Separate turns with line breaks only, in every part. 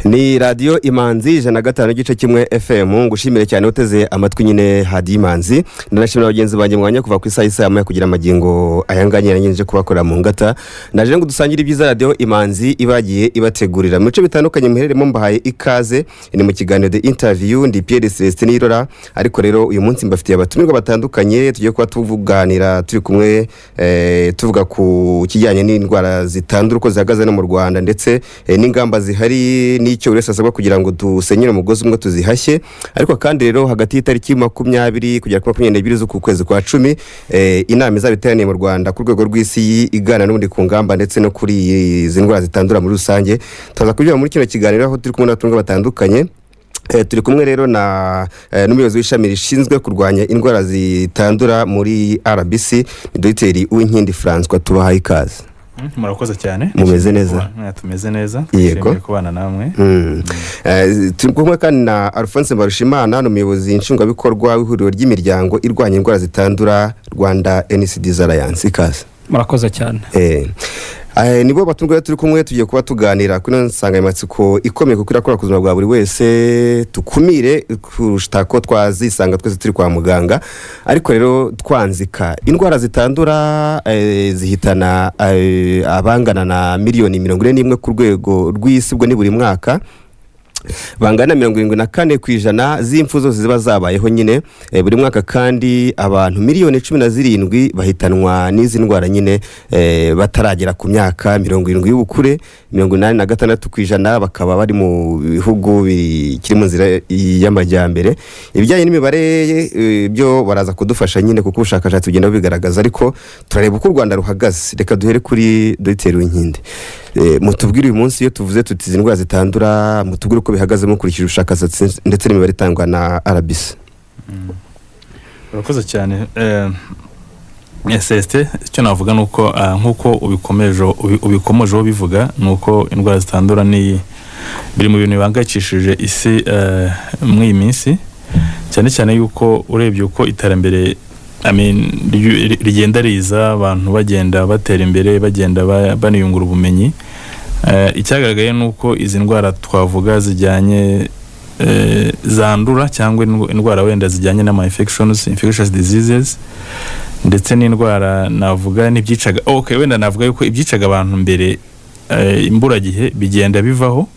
Ni radio Imanzi 105.1 FM ngushimire cyane uteze amatwi nyine hadi Imanzi. Ndanashimira abagenzi banjye mwanya kuva ku isaha ya kugira amagingo ayanganye nanyinje kubakora mu ngata. Naje ngo dusangire ibyiza radio Imanzi ibagiye ibategurira mu bice bitandukanye muhereremo mbahaye ikaze ni mu kiganiro de interview ndi Pierre Celestin Irora, ariko rero uyu munsi mbafitiye abatumirwa batandukanye tugiye kuba tuvuganira turi kumwe tuvuga ku kijyanye n'indwara zitandura uko zihagaze no mu Rwanda ndetse n'ingamba zihari icyo urese asabwa kugira ngo dusenyere umugozi umwe tuzihashye. Ariko kandi rero hagati y'itariki 20 kugera ku 22 z'uku kwezi kwa 10 inama izabiteraniye mu Rwanda ku rwego rw'isi igana n'ubundi ku ngamba ndetse no kuri izi ndwara zitandura muri rusange. Tuza kugira muri kino kiganiro aho turi kumwe n'abatunga batandukanye. Turi kumwe rero na n'umuyobozi w'ishami rishinzwe kurwanya indwara zitandura muri RBC ni Dr. Uwinkindi François. Tubahaye ikaze.
Murakoze cyane.
Mumeze neza?
Tumeze neza.
Yego.
Kubana namwe.
Turi kumwe kandi na Alphonse Mbarushimana n'umuyobozi nshingwabikorwa w'ihuriro ry'imiryango irwanya indwara zitandura Rwanda NCDs Alliance. Ikaze.
Murakoze cyane.
Nibo batunguye turi kumwe tugiye kuba tuganira kuri nsanganyamatsiko ikomeye kuko irakora ku buzima bwa buri wese, tukumire kurushtako twazisanga twese turi kwa muganga. Ariko rero twanzika indwara zitandura zihitana abangana na miliyoni 41 ku rwego rw'isi bwo ni buri mwaka. Bangana 74% z'impfu zose ziba zabayeho nyine buri mwaka, kandi abantu miliyoni 17 bahitanwa n'izi ndwara nyine bataragera ku myaka 70 y'ubukure. 86% bakaba bari mu bihugu bikiri mu nzira y'amajyambere. Ibijyanye n'imibare byo baraza kudufasha nyine kuko ubushakashatsi bugenda bigaragaza, ariko turareba uko u Rwanda ruhagaze. Reka duhere kuri Dr. Uwinkindi. Mutubwire uyu munsi iyo tuvuze tuti indwara zitandura, mutubwire uko bihagaze mukurikije ubushakashatsi ndetse n'imibare itangwa na RBC.
Murakoze cyane. Celestin, icyo navuga nuko nkuko ubikomeje bivuga nuko indwara zitandura ni biri mu bintu bibangayikishije isi mu iyi minsi, cyane cyane yuko urebye uko iterambere rigenda riza, abantu bagenda batera imbere, bagenda baniyungura ubumenyi. Icyagaragaye nuko izi ndwara twavuga zijyanye zandura cyangwa indwara wenda zijyanye n'ama infectious diseases, ndetse n'indwara navuga n'ibyicaga wenda navuga yuko ibyicaga abantu mbere imburagihe bigenda bivaho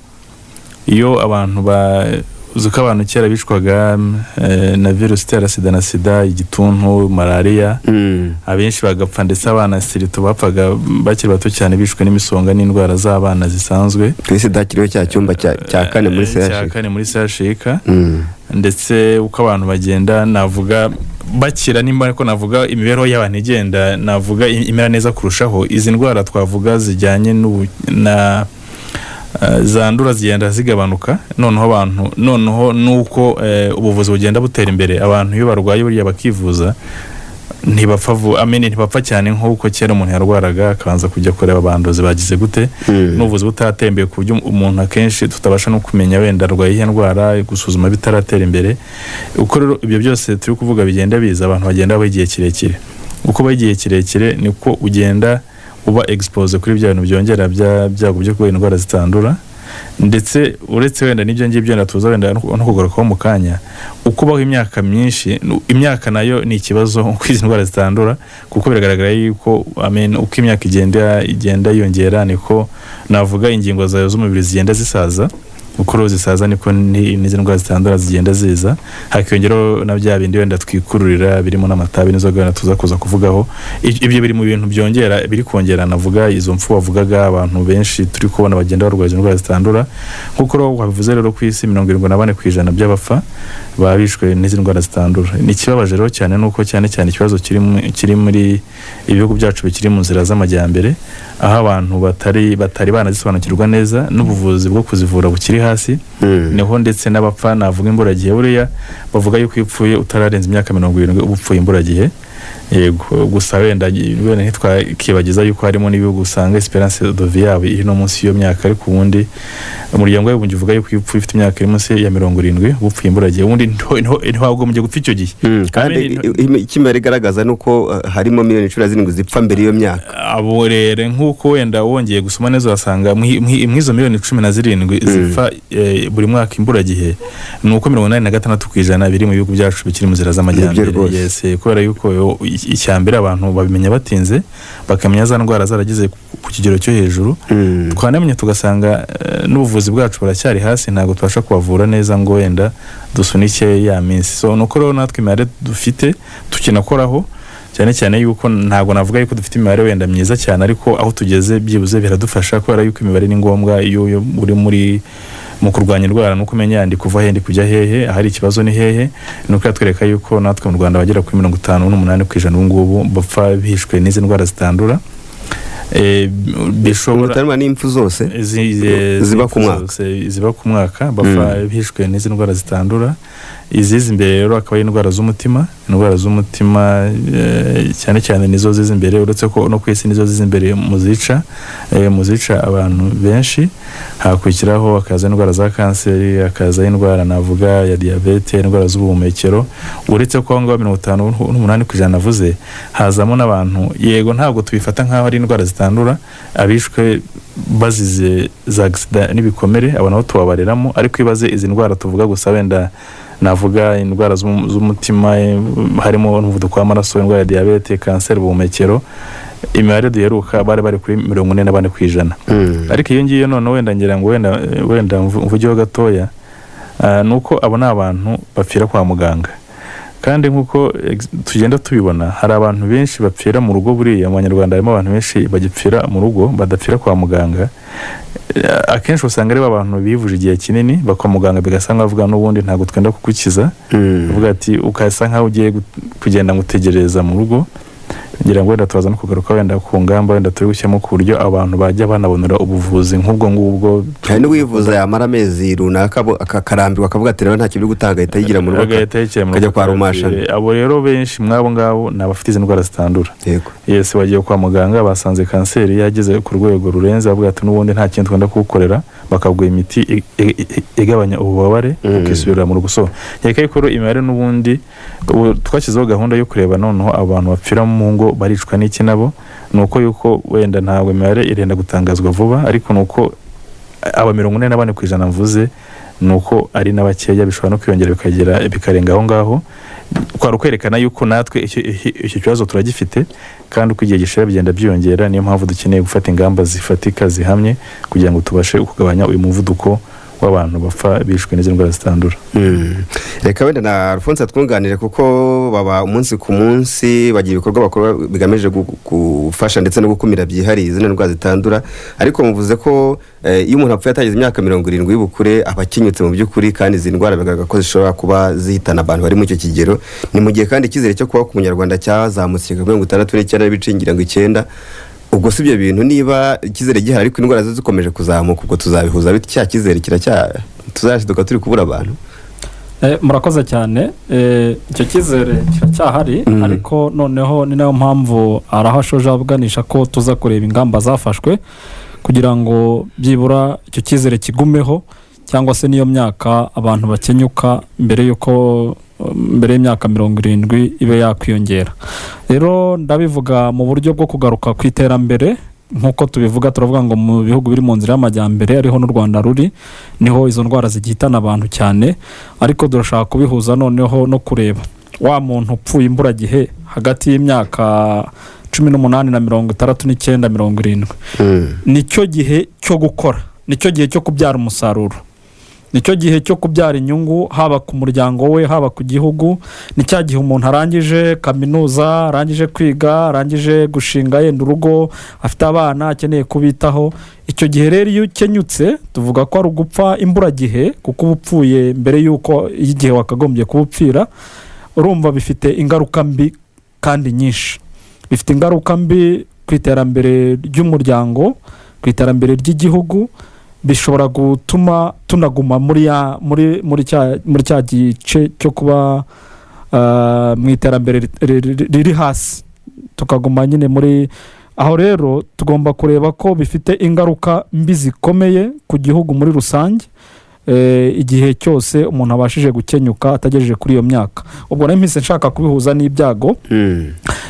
iyo abantu uzuka abantu kera bicwaga na virus itera sida na sida, igituntu, malaria, abenshi bagapfa, ndetse abana sirito bapfaga bakiri bato cyane bishwe n'imisonga n'indwara z'abana zisanzwe.
Sida kiriho cya cyumba cya kane muri
CHK. Ndetse uko abantu bagenda navuga bakira, nimba ariko navuga imibereho y'abantu igenda navuga imera neza kurushaho, izi ndwara twavuga zijyanye na zandura zigenda zigabanuka. Noneho nuko ubuvuzi bugenda butera imbere, abantu iyo barwaye buriya bakivuza ntibapfa cyane nk'uko kera umuntu yarwaraga akabanza kujya kureba abandozi bagize gute. N'ubuvuzi butatembeye ku buryo umuntu akenshi tutabasha no kumenya wenda arwaye iyi ndwara, gusuzuma bitaratera imbere. Uko rero ibyo byose turi kuvuga bigenda biza, abantu bagenda bagiye kirekire. Uko bagiye kirekire niko ugenda uba expose kuri bya bintu byongera byago byo kurwara indwara zitandura. Ndetse uretse wenda n'ibyo ngibyo natuza wenda no kugarukaho mu kanya, uko baho imyaka myinshi, imyaka nayo ni ikibazo kwizi ndwara zitandura, kuko biragaragara yuko uko imyaka igenda yongera niko navuga ingingo zayo z'umubiri zigenda zisaza. Uko zisaza niko n'izi ndwara zitandura zigenda ziza. Hakiyongeraho na bya bindi wenda twikururira birimo n'amatabi n'inzoga wenda tuza kuza kuvugaho. Ibyo biri mu bintu byongera, biri kongera navuga izo mpfu wavugaga abantu benshi turi kubona bagenda barwaye indwara zitandura. Nkuko rero wabivuze rero ku isi 74% by'abapfa babishwe n'izi ndwara zitandura. Ni kibabaje rero cyane nuko cyane ikibazo kiri muri ibihugu byacu bikiri mu nzira z'amajyambere, aho abantu batari banazisobanukirwa neza n'ubuvuzi bwo kuzivura bukiri hasi. Niho ndetse n'abapfa navuga imburagihe buriya bavuga yuko ipfuye utararenza imyaka 70 ubupfuye imburagihe. yego gusa wenda ntitwakibagiza yuko harimo n'ibihugu usanga esperance de vie yabo iri no munsi y'iyo myaka, ariko ubundi umuryango w'abibumbye uvuga yuko iyo ufite imyaka iri munsi ya 70 upfuye imburagihe ubundi ntiwagombye gupfa icyo gihe.
kandi ikimera igaragaza nuko harimo miliyoni 17 zipfa mbere y'iyo myaka.
Abo rero nk'uko wenda wongeye gusoma neza wasanga mwizo miliyoni 17 zipfa buri mwaka imburagihe, nuko 86% biri mu bihugu byacu bikiri mu zira z'amajyambere. Yes, kubera yuko icyambere abantu babimenya batinze, bakamenya za ndwara zaragize ku kigero cyo hejuru, twanamenye tugasanga n'ubuvuzi bwacu buracyari hasi, ntago twasha kubavura neza ngo wenda dusunike ya minsi. So nuko rero natwe imare dufite tukinakoraho cyane cyane yuko ntago navuga yuko dufite imibare wenda myiza cyane, ariko aho tugeze byibuze biradufasha, kubera yuko imibare ni ngombwa iyo uri mu kurwanya indwara no kumenya yandi kuva hendi kujya hehe, ahari ikibazo ni hehe. Nuko yatwereka yuko natwe mu Rwanda bagera kuri 58% ngubu bapfa bihishwe n'izi ndwara zitandura.
Bishobora n'impfu zose
ziba ku mwaka bapfa bihishwe n'izi ndwara zitandura. Izizi imbere rero akaba ari indwara z'umutima cyane cyane nizo zizi imbere, uretse ko no kwisi nizo zizi imbere muzica abantu benshi. Hakurikiraho akaza indwara za kanseri, akaza indwara navuga ya diabete, indwara z'ubuhumekero. Uretse ko ngo 58% navuze hazamo n'abantu yego ntabwo tubifata nkaho ari indwara zitandura, abishwe bazize za accident n'ibikomere, abo naho tubabareramo. Ariko ibaze izi ndwara tuvuga gusa wenda navuga indwara z'umutima, harimo umuvuduko w'amaraso, indwara ya diabete, kanseri, ubuhumekero, imibare duheruka bari kuri 44%. Ariko iyo ngiyo none wenda ngira ngo wenda mvugeho gatoya, nuko abo ni abantu bapfira kwa muganga. Kandi nkuko tugenda tubibona hari abantu benshi bapfira mu rugo. Buriya mu Banyarwanda harimo abantu benshi bagipfira mu rugo badapfira kwa muganga. Akenshi usanga ari abantu bivuje igihe kinini bakwa muganga, bigasanga bavuga n'ubundi ntago twenda kukukiza, uvuga ati ukasa nkaho ugiye kugenda ngutegereza mu rugo. Ngira ngo wenda tubaza no kugaruka wenda ku ngamba wenda turi gushyamo ku buryo abantu bajya banabonera ubuvuzi nk'ubwo ngubwo.
Kandi wivuza yamara amezi runaka akakarambirwa akavuga ati rero nta kintu gutanga ahita yigira mu rugo akajya kwa rumasha.
Abo rero benshi mwabo ngabo nabafite izi ndwara zitandura.
Yego.
Yes, bagiye kwa muganga basanze kanseri yageze ku rwego rurenze, bavuga ati n'ubundi nta kintu twenda kugukorera, bakaguha imiti igabanya ububabare ukisubira mu rugo. So yeka yuko imibare n'ubundi twashyizeho gahunda yo kureba noneho abantu bapfira mu ngo baricwa n'iki nabo. Nuko yuko wenda ntabwo imibare irenda gutangazwa vuba, ariko nuko aba 44% mvuze nuko ari n'abakeya, bishobora no kwiyongera bikarenga aho ngaho. Kwa rukwerekana yuko natwe icyo kibazo turagifite, kandi uko igihe gishira bigenda byiyongera. Niyo mpamvu dukeneye gufata ingamba zifatika zihamye kugira ngo tubashe kugabanya uyu muvuduko w'abantu bapfa bishwe n'izo ndwara zitandura.
Reka wenda na Alphonse twunganire, kuko baba umunsi ku munsi bagira ibikorwa bakora bigamije gufasha ndetse no gukumira byihariye izo ndwara zitandura. Ariko muvuze ko iyo umuntu apfuye atagize imyaka 70 y'ubukure abakinyutse mu by'ukuri, kandi izi ndwara bigaragara ko zishobora kuba zihitana abantu bari mu cyo kigero. Ni mu gihe kandi ikizere cyo kuba ku Munyarwanda cyazamutse 69 ubwo si ibyo bintu niba ikizere gihari ariko indwara zo zikomeje kuzamuka, ubwo tuzabihuza biti cya kizere tuzashiduka turi kubura abantu.
Murakoze cyane. Icyo kizere cyahari, ariko noneho ni nayo mpamvu arahashoje avuganisha ko tuza kureba ingamba zafashwe kugira ngo byibura icyo kizere kigumeho, cyangwa se niyo myaka abantu bakenyuka mbere y'imyaka 70 ibe yakwiyongera. Rero ndabivuga mu buryo bwo kugaruka ku iterambere. Nkuko tubivuga turavuga ngo mu bihugu biri mu nzira y'amajyambere ariho n'u Rwanda ruri, niho izo ndwara zigihitana abantu cyane. Ariko durashaka kubihuza noneho no kureba wa muntu upfuye imburagihe hagati y'imyaka 18 na 69 70. Nicyo gihe cyo gukora, nicyo gihe cyo kubyara umusaruro, nicyo gihe cyo kubyara inyungu, haba ku muryango we haba ku gihugu. Ni cya gihe umuntu arangije kaminuza, arangije kwiga, arangije gushinga yenda urugo, afite abana akeneye kubitaho. Icyo gihe rero iyo ukenyutse tuvuga ko ari ugupfa imburagihe, kuko ubupfuye mbere y'uko igihe wakagombye kubupfira. Urumva bifite ingaruka mbi kandi nyinshi. Bifite ingaruka mbi ku iterambere ry'umuryango, ku iterambere ry'igihugu. Bishobora gutuma tunaguma muri cya gice cyo kuba mu iterambere riri hasi tukaguma nyine muri aho. Rero tugomba kureba ko bifite ingaruka mbi zikomeye ku gihugu muri rusange igihe cyose umuntu abashije gukenyuka atagejeje kuri iyo myaka. Ubwo rero mpise nshaka kubihuza n'ibyago.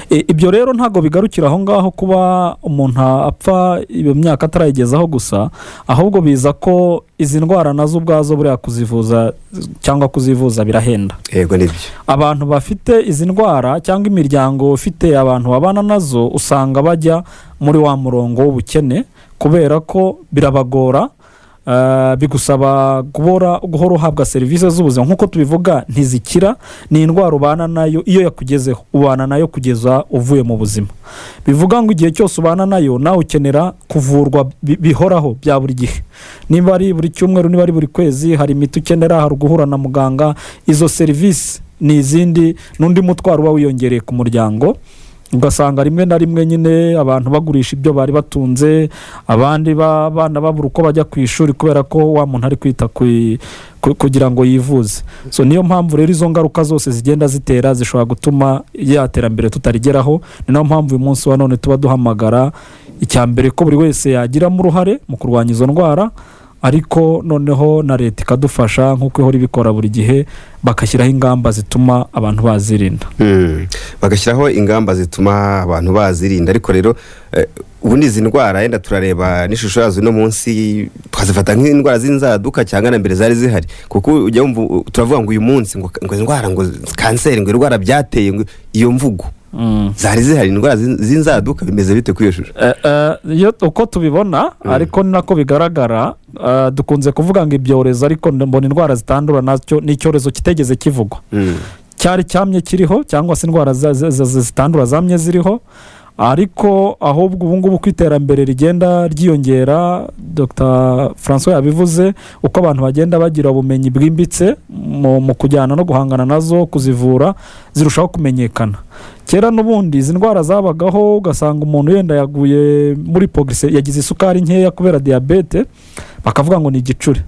Ibyo rero ntabwo bigarukira aho ngaho kuba umuntu apfa iyo myaka atarayigezaho gusa, ahubwo biza ko izi ndwara nazo ubwazo buriya kuzivuza cyangwa kuzivuza birahenda.
Yego nibyo.
Abantu bafite izi ndwara cyangwa imiryango ifite abantu babana nazo usanga bajya muri wa murongo w'ubukene kubera ko birabagora. Bigusaba guhora uhabwa serivisi z'ubuzima nk'uko tubivuga ntizikira, ni indwara ubana nayo iyo yakugezeho, ubana nayo kugeza uvuye mu buzima. Bivuga ngo igihe cyose ubana nayo nawe ukenera kuvurwa bihoraho bya buri gihe, niba ari buri cyumweru, niba ari buri kwezi, hari imiti ukenera, hari guhura na muganga. Izo serivisi ni izindi, n'undi mutwaro uba wiyongereye ku muryango. Ugasanga rimwe na rimwe nyine abantu bagurisha ibyo bari batunze, abandi bana babura uko bajya ku ishuri kubera ko wa muntu ari kwita kugira ngo yivuze. So niyo mpamvu rero izo ngaruka zose zigenda zitera zishobora gutuma ya terambere tutarigeraho. Ni nayo mpamvu uyu munsi wa none tuba duhamagara icya mbere ko buri wese yagiramo uruhare mu kurwanya izo ndwara, ariko noneho na leta ikadufasha nk'uko ihora ibikora buri gihe, bagashyiraho ingamba zituma abantu bazirinda.
Bagashyiraho ingamba zituma abantu bazirinda. Ariko rero ubundi izi ndwara yenda turareba n'ishusho yazo no munsi twazifata nk'indwara z'inzaduka cyangwa na mbere zari zihari, kuko ujya wumva turavuga ngo uyu munsi ngo indwara ngo kanseri ngo indwara byateye ngo iyo mvugo zari zihari. Indwara z'inzaduka bimeze bite kuri iyo shusho?
Uko tubibona ariko ni nako bigaragara. Dukunze kuvuga ngo ibyorezo, ariko mbona indwara zitandura nacyo ni icyorezo kitegeze kivugwa. Cyari cyamye kiriho, cyangwa se indwara zitandura zamye ziriho, ariko ahubwo ubu ngubu ku iterambere rigenda ryiyongera, Dr François yabivuze, uko abantu bagenda bagira ubumenyi bwimbitse mu kujyana no guhangana nazo, kuzivura, zirushaho kumenyekana. Kera n'ubundi izi ndwara zabagaho, ugasanga umuntu yenda yaguye muri pogise, yagize isukari nkeya kubera diyabete, bakavuga ngo ni igicuri.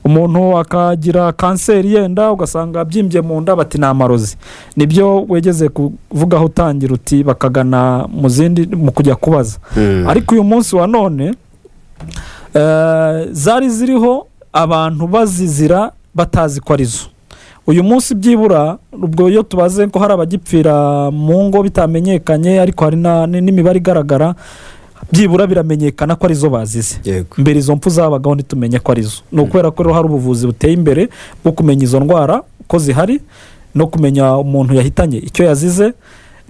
Umuntu akagira kanseri yenda ugasanga byimbye mu nda, bati ni amarozi. Nibyo wegeze kuvugaho utangira uti bakagana mu zindi mu kujya kubaza. Ariko uyu munsi wa none zari ziriho abantu bazizira batazi ko arizo. Uyu munsi byibura ubwo iyo tubaze ko hari abagipfira mu ngo bitamenyekanye, ariko hari n'imibare igaragara, byibura biramenyekana ko arizo bazize. Mbere izo mpfu zabagaho ntitumenye ko arizo. Ni ukubera ko hari ubuvuzi buteye imbere bwo kumenya izo ndwara ko zihari no kumenya umuntu yahitanye icyo yazize.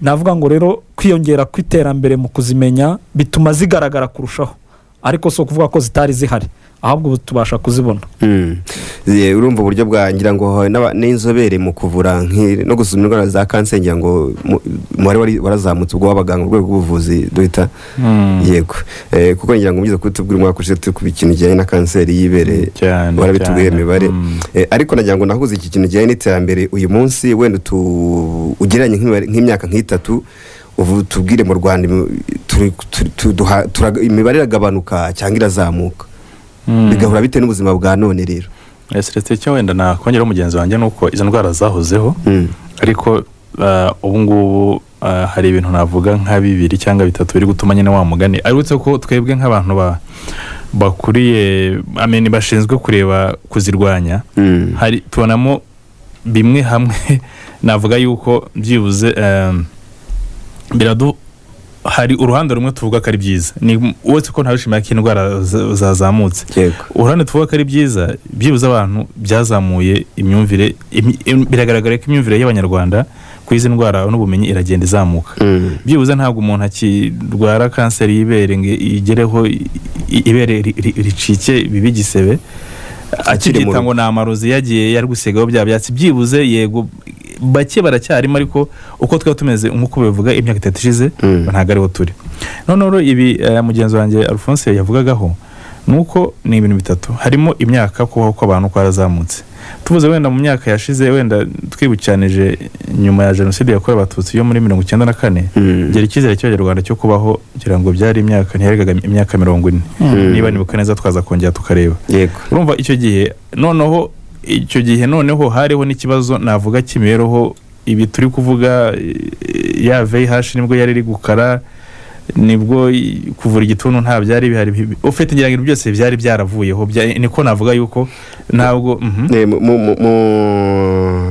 Navuga ngo rero kwiyongera kw'iterambere mu kuzimenya bituma zigaragara kurushaho, ariko so kuvuga ko zitari zihari, ahubwo tubasha kuzibona.
Urumva uburyo bwa ngira ngo n'inzobere mu kuvura no gusuzuma indwara za kanseri, ngira ngo umubare warazamutse ubwo w'abaganga mu rwego rw'ubuvuzi duhita. Yego, kuko ngira ngo mugeze kutubwira umwaka ushize turi ku kintu kijyanye na kanseri y'ibere, warabitubwiye imibare. Ariko nagira ngo nahuze iki kintu kijyanye n'iterambere uyu munsi, wenda ugereranye nk'imyaka nk'itatu, ubu tubwire mu Rwanda imibare iragabanuka cyangwa irazamuka, bigahura bite n'ubuzima bwa none rero?
Celestin, cyo wenda nakongeraho mugenzi wanjye nuko izo ndwara zahozeho, ariko ubu ngubu hari ibintu navuga nka 2 cyangwa 3 biri gutuma nyine wa mugani. Arutse ko twebwe nk'abantu bakuriye bashinzwe kureba kuzirwanya, hari tubonamo bimwe hamwe navuga yuko byibuze hari uruhande rumwe tuvuga ko ari byiza, ni uretse ko ntawishimira ko indwara zazamutse. Uruhande tuvuga ko ari byiza, byibuze abantu byazamuye imyumvire, biragaragara ko imyumvire y'Abanyarwanda ku izi ndwara n'ubumenyi iragenda izamuka. Byibuze ntabwo umuntu akirwara kanseri y'ibere ngo igereho ibere ricike bibigisebe, akigita ngo ni amarozi yagiye yari gusigaho bya byatsi. Byibuze yego bake baracyarimo, ariko uko twaba tumeze nk'uko bivuga imyaka 3 ishize ntabwo ariho turi. Noneho ibi mugenzi wanjye Alphonse yavugagaho nuko ni ibintu bitatu. Harimo imyaka kubaho kw'abantu kwarazamutse. Tuvuze wenda mu myaka yashize, wenda twibucyanije nyuma ya jenoside yakorewe Abatutsi yo muri 1994, ngera icyizere cy'Abanyarwanda cyo kubaho ngira ngo byari imyaka ntiyaregaga imyaka 40. Niba nibuka neza twaza kongera tukareba. Urumva icyo gihe noneho hariho n'ikibazo navuga cy'imibereho ibi turi kuvuga ya VIH nibwo yari iri gukara, nibwo kuvura igituntu nta byari bihari, ufite ngira ngo byose byari byaravuyeho, niko navuga yuko ntabwo
mu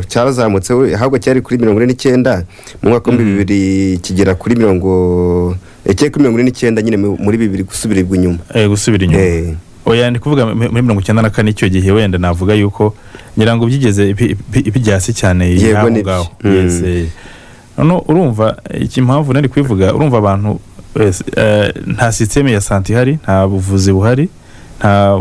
cyazamutse ahubwo cyari kuri 49 mu mwaka wa 2000 kigera kuri 49 nyine muri 2000 gusubirirwa inyuma
gusubira inyuma. Oya ndi kuvuga muri 94 icyo gihe wenda navuga yuko ngira ngo byigeze bijyasi cyane
yego
ngaho. Yes. No urumva iki mpamvu nari kwivuga, urumva abantu nta systeme ya santé hari, nta buvuzi buhari, nta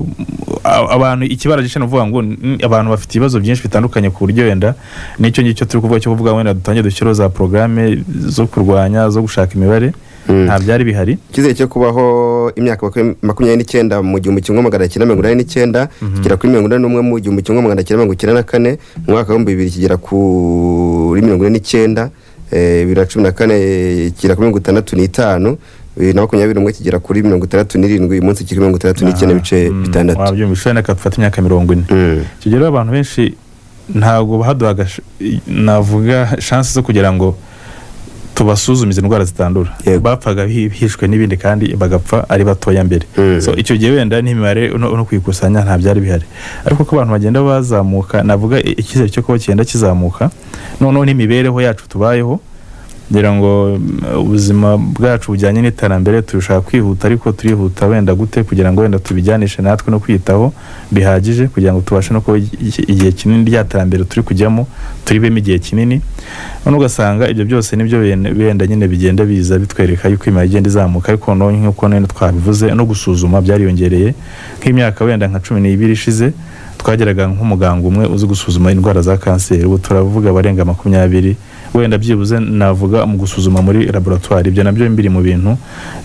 abantu ikibara gishe novuga ngo abantu bafite ibibazo byinshi bitandukanye ku buryo wenda nicyo ngicyo turi kuvuga cyo kuvuga wenda dutangiye dushyiraho za programme zo kurwanya, zo gushaka imibare, nta byari bihari.
Kizere cyo kubaho imyaka 29 mu 1989 kigera kuri 41 mu 1994 mu mwaka wa 2000 kigera kuri 49 2014 kigera kuri 65 na 21 kigera kuri 67 uyu munsi kiri 69 bice bitandatu.
Wabyumvise naka tufata imyaka 40. Kigera abantu benshi ntago bahaduhaga navuga chance zo kugira ngo tubasuzumize indwara zitandura, bapfaga hishwe n'ibindi kandi bagapfa ari batoya mbere. So icyo gihe wenda n'imibare no kwikusanya nta byari bihari, ariko ko abantu bagenda bazamuka, navuga ikizere cyo ko cyenda kizamuka, noneho n'imibereho yacu tubayeho, ngira ngo ubuzima bwacu bujyanye n'iterambere turashaka kwihuta, ariko turihuta wenda gute kugira ngo wenda tubijyanishe natwe no kwitaho bihagije kugira ngo tubashe no ko igihe kinini ry'iterambere turi kujyamo turibemo igihe kinini. None ugasanga ibyo byose nibyo wenda nyine bigenda biza bitwereka yuko imari igenda izamuka, ariko none nk'uko none twabivuze no gusuzuma byariyongereye. Nk'imyaka wenda nka 12 ishize twageraga nk'umuganga umwe uzi gusuzuma indwara za kanseri, ubu turavuga barenga 20 wenda byibuze navuga mu gusuzuma muri laboratoire. Ibyo nabyo mbiri mu bintu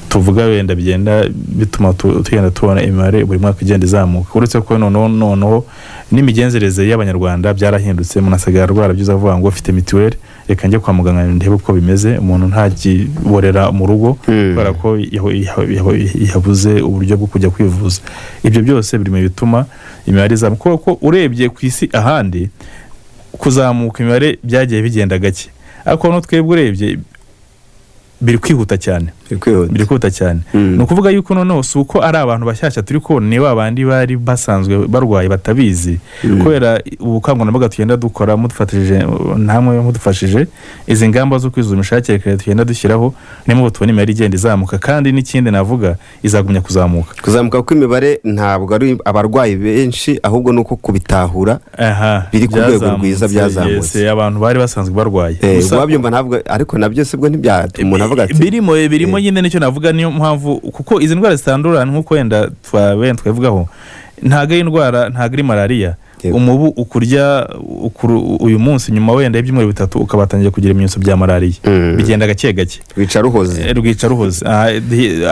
tuvuga wenda bigenda bituma tugenda tubona imibare buri mwaka igenda izamuka, uretse ko noneho n'imigenzereze y'abanyarwanda byarahindutse. Munasigaye arwara byiza avuga ngo ufite mituweli reka njye kwa muganga ndebe uko bimeze, umuntu ntagiborera mu rugo kubera ko yabuze uburyo bwo kujya kwivuza. Ibyo byose biri mu bituma imibare izamuka, kuko urebye ku isi ahandi kuzamuka imibare byagiye bigenda gake, ariko no twebwe urebye biri kwihuta cyane. Ni ukuvuga yuko noneho si uko ari abantu bashyashya turi kubona, ni babandi bari basanzwe barwaye batabizi, kubera ubukangurambaga tugenda dukora mudufatishije namwe mudufashije izi ngamba zo kwizumisha hakiri kare tugenda dushyiraho, nimo tubona imibare igenda izamuka. Kandi n'ikindi navuga izagumya kuzamuka kuko imibare ntabwo ari abarwayi benshi, ahubwo nuko kubitahura biri ku rwego rwiza byazamutse. Abantu bari basanzwe barwaye
wabyumva ntabwo, ariko nabyo sibwo ntibyatuma umuntu avuga ati
birimo nyine nicyo navuga. Niyo mpamvu kuko izi ndwara zitandura nk'uko wenda twavugaho, ntago ari indwara, ntago ari malaria. Umubu ukurya uyu munsi nyuma wenda y'ibyumweru 3 ukabatangiye kugira ibimenyetso bya malaria, bigenda gake gake,
rwica ruhoze.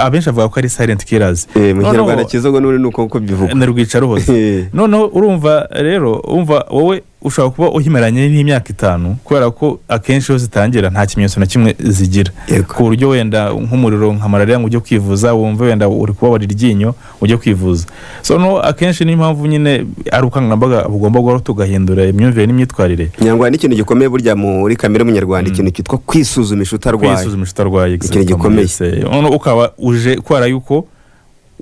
Abenshi avuga ko ari silent killers
mu Kinyarwanda kizogo nuko bivuga
na rwica ruhoze. Noneho urumva rero wowe ushobora kuba uhimeranye n'imyaka 5 kubera ko akenshi yose zitangira nta kimenyetso na kimwe zigira, ku buryo wenda nk'umuriro nka malaria ngo ujye kwivuza wumve wenda uri kubabarira iryinyo ujye kwivuza. So no akenshi ni impamvu nyine ari ubukangurambaga bugomba guhora tugahindura imyumvire n'imyitwarire.
Nyangwa ni ikintu gikomeye burya muri kamere y'umunyarwanda, ikintu cyitwa kwisuzumisha utarwaye, ikintu gikomeye.
None ukaba uje kwara yuko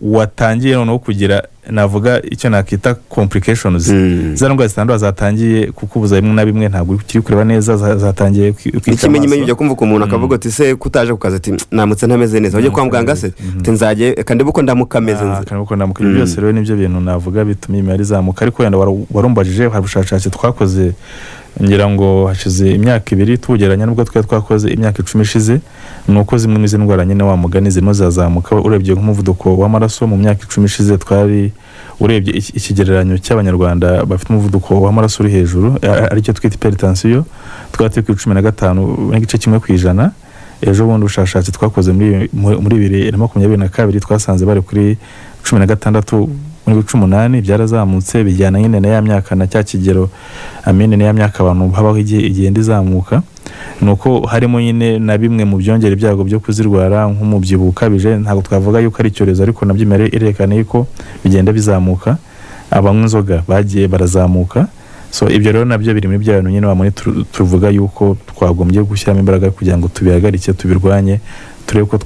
watangiye noneho kugira navuga icyo nakita complications za ndwara zitandura zatangiye kukubuza bimwe na bimwe, ntabwo kiri kureba neza, zatangiye
ikimenyimenyi byo kumva ko umuntu akavuga ati se kutaje kukaza ati namutse ntameze neza ujye kwa muganga se nzaje kandi buko ndamukameze
byose rero nibyo bintu navuga bituma imibare izamuka. Ariko wenda warumbajije hari ubushakashatsi twakoze ngira ngo hashize imyaka 2 tugeranya nubwo twakoze imyaka 10 ishize, nuko zimwe mu ndwara nyine wa mugani zirimo zazamuka. Urebye nk'umuvuduko w'amaraso mu myaka 10 ishize twari urebye ikigereranyo cy'abanyarwanda bafite umuvuduko w'amaraso uri hejuru aricyo twita hypertension, twateye ku 15 n'igice kimwe kwijana. Ejo bundi ubushakashatsi twakoze muri 2022 twasanze bari kuri 16 muri 18, byarazamutse bijyana nyine na ya myaka na cya kigero amene na ya myaka abantu habaho igenda izamuka. Nuko harimo nyine na bimwe mu byongera ibyago byo kuzirwara nk'umubyibuho ukabije, ntabwo twavuga yuko ari icyorezo, ariko nabyo irerekana yuko bigenda bizamuka. Abanywa inzoga bagiye barazamuka, so ibyo rero nabyo biri muri bya bintu nyine bamwe tuvuga yuko twagombye gushyiramo imbaraga kugira ngo tubihagarike tubirwanye turebe ko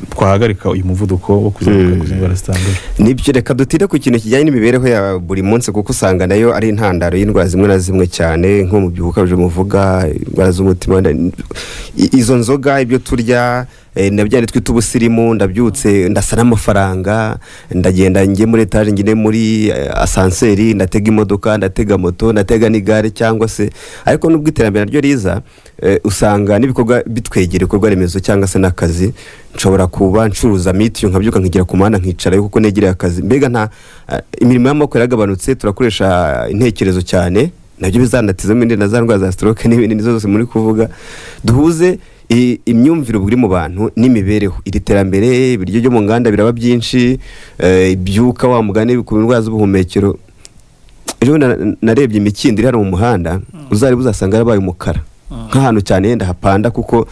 twahagarika uyu muvuduko wo kuzamuka kw'indwara zitandura.
Nibyo, reka dutire ku kintu kijyanye n'imibereho ya buri munsi kuko usanga nayo ari intandaro y'indwara zimwe na zimwe cyane nko mu byuka byo muvuga indwara z'umutima, izo nzoga, ibyo turya, nabyo twita ubusirimu, ndabyutse ndasa n'amafaranga, ndagenda njye muri etaje ngine muri asanseri, ndatega imodoka, ndatega moto, ndatega n'igare cyangwa se, ariko nubwo iterambere naryo riza usanga n'ibikorwa bitwegera ibikorwa remezo cyangwa se n'akazi. Nshobora kuba ncuruza mitiyu nkabyuka nkigira ku muhanda nkicara kuko negereye akazi, mbega nta imirimo y'amaboko yaragabanutse, turakoresha intekerezo cyane, nabyo bizanatizamo indi na za ndwara za stroke n'ibindi nizo zose muri kuvuga. Duhuze imyumvire buri mu bantu n'imibereho, iri terambere, ibiryo byo mu nganda biraba byinshi, ibyuka wa mugane ku ndwara z'ubuhumekero. Ejo narebye imikindo iri hano mu muhanda, uzari buzasanga yarabaye umukara nk'ahantu cyane yenda hapanda, kuko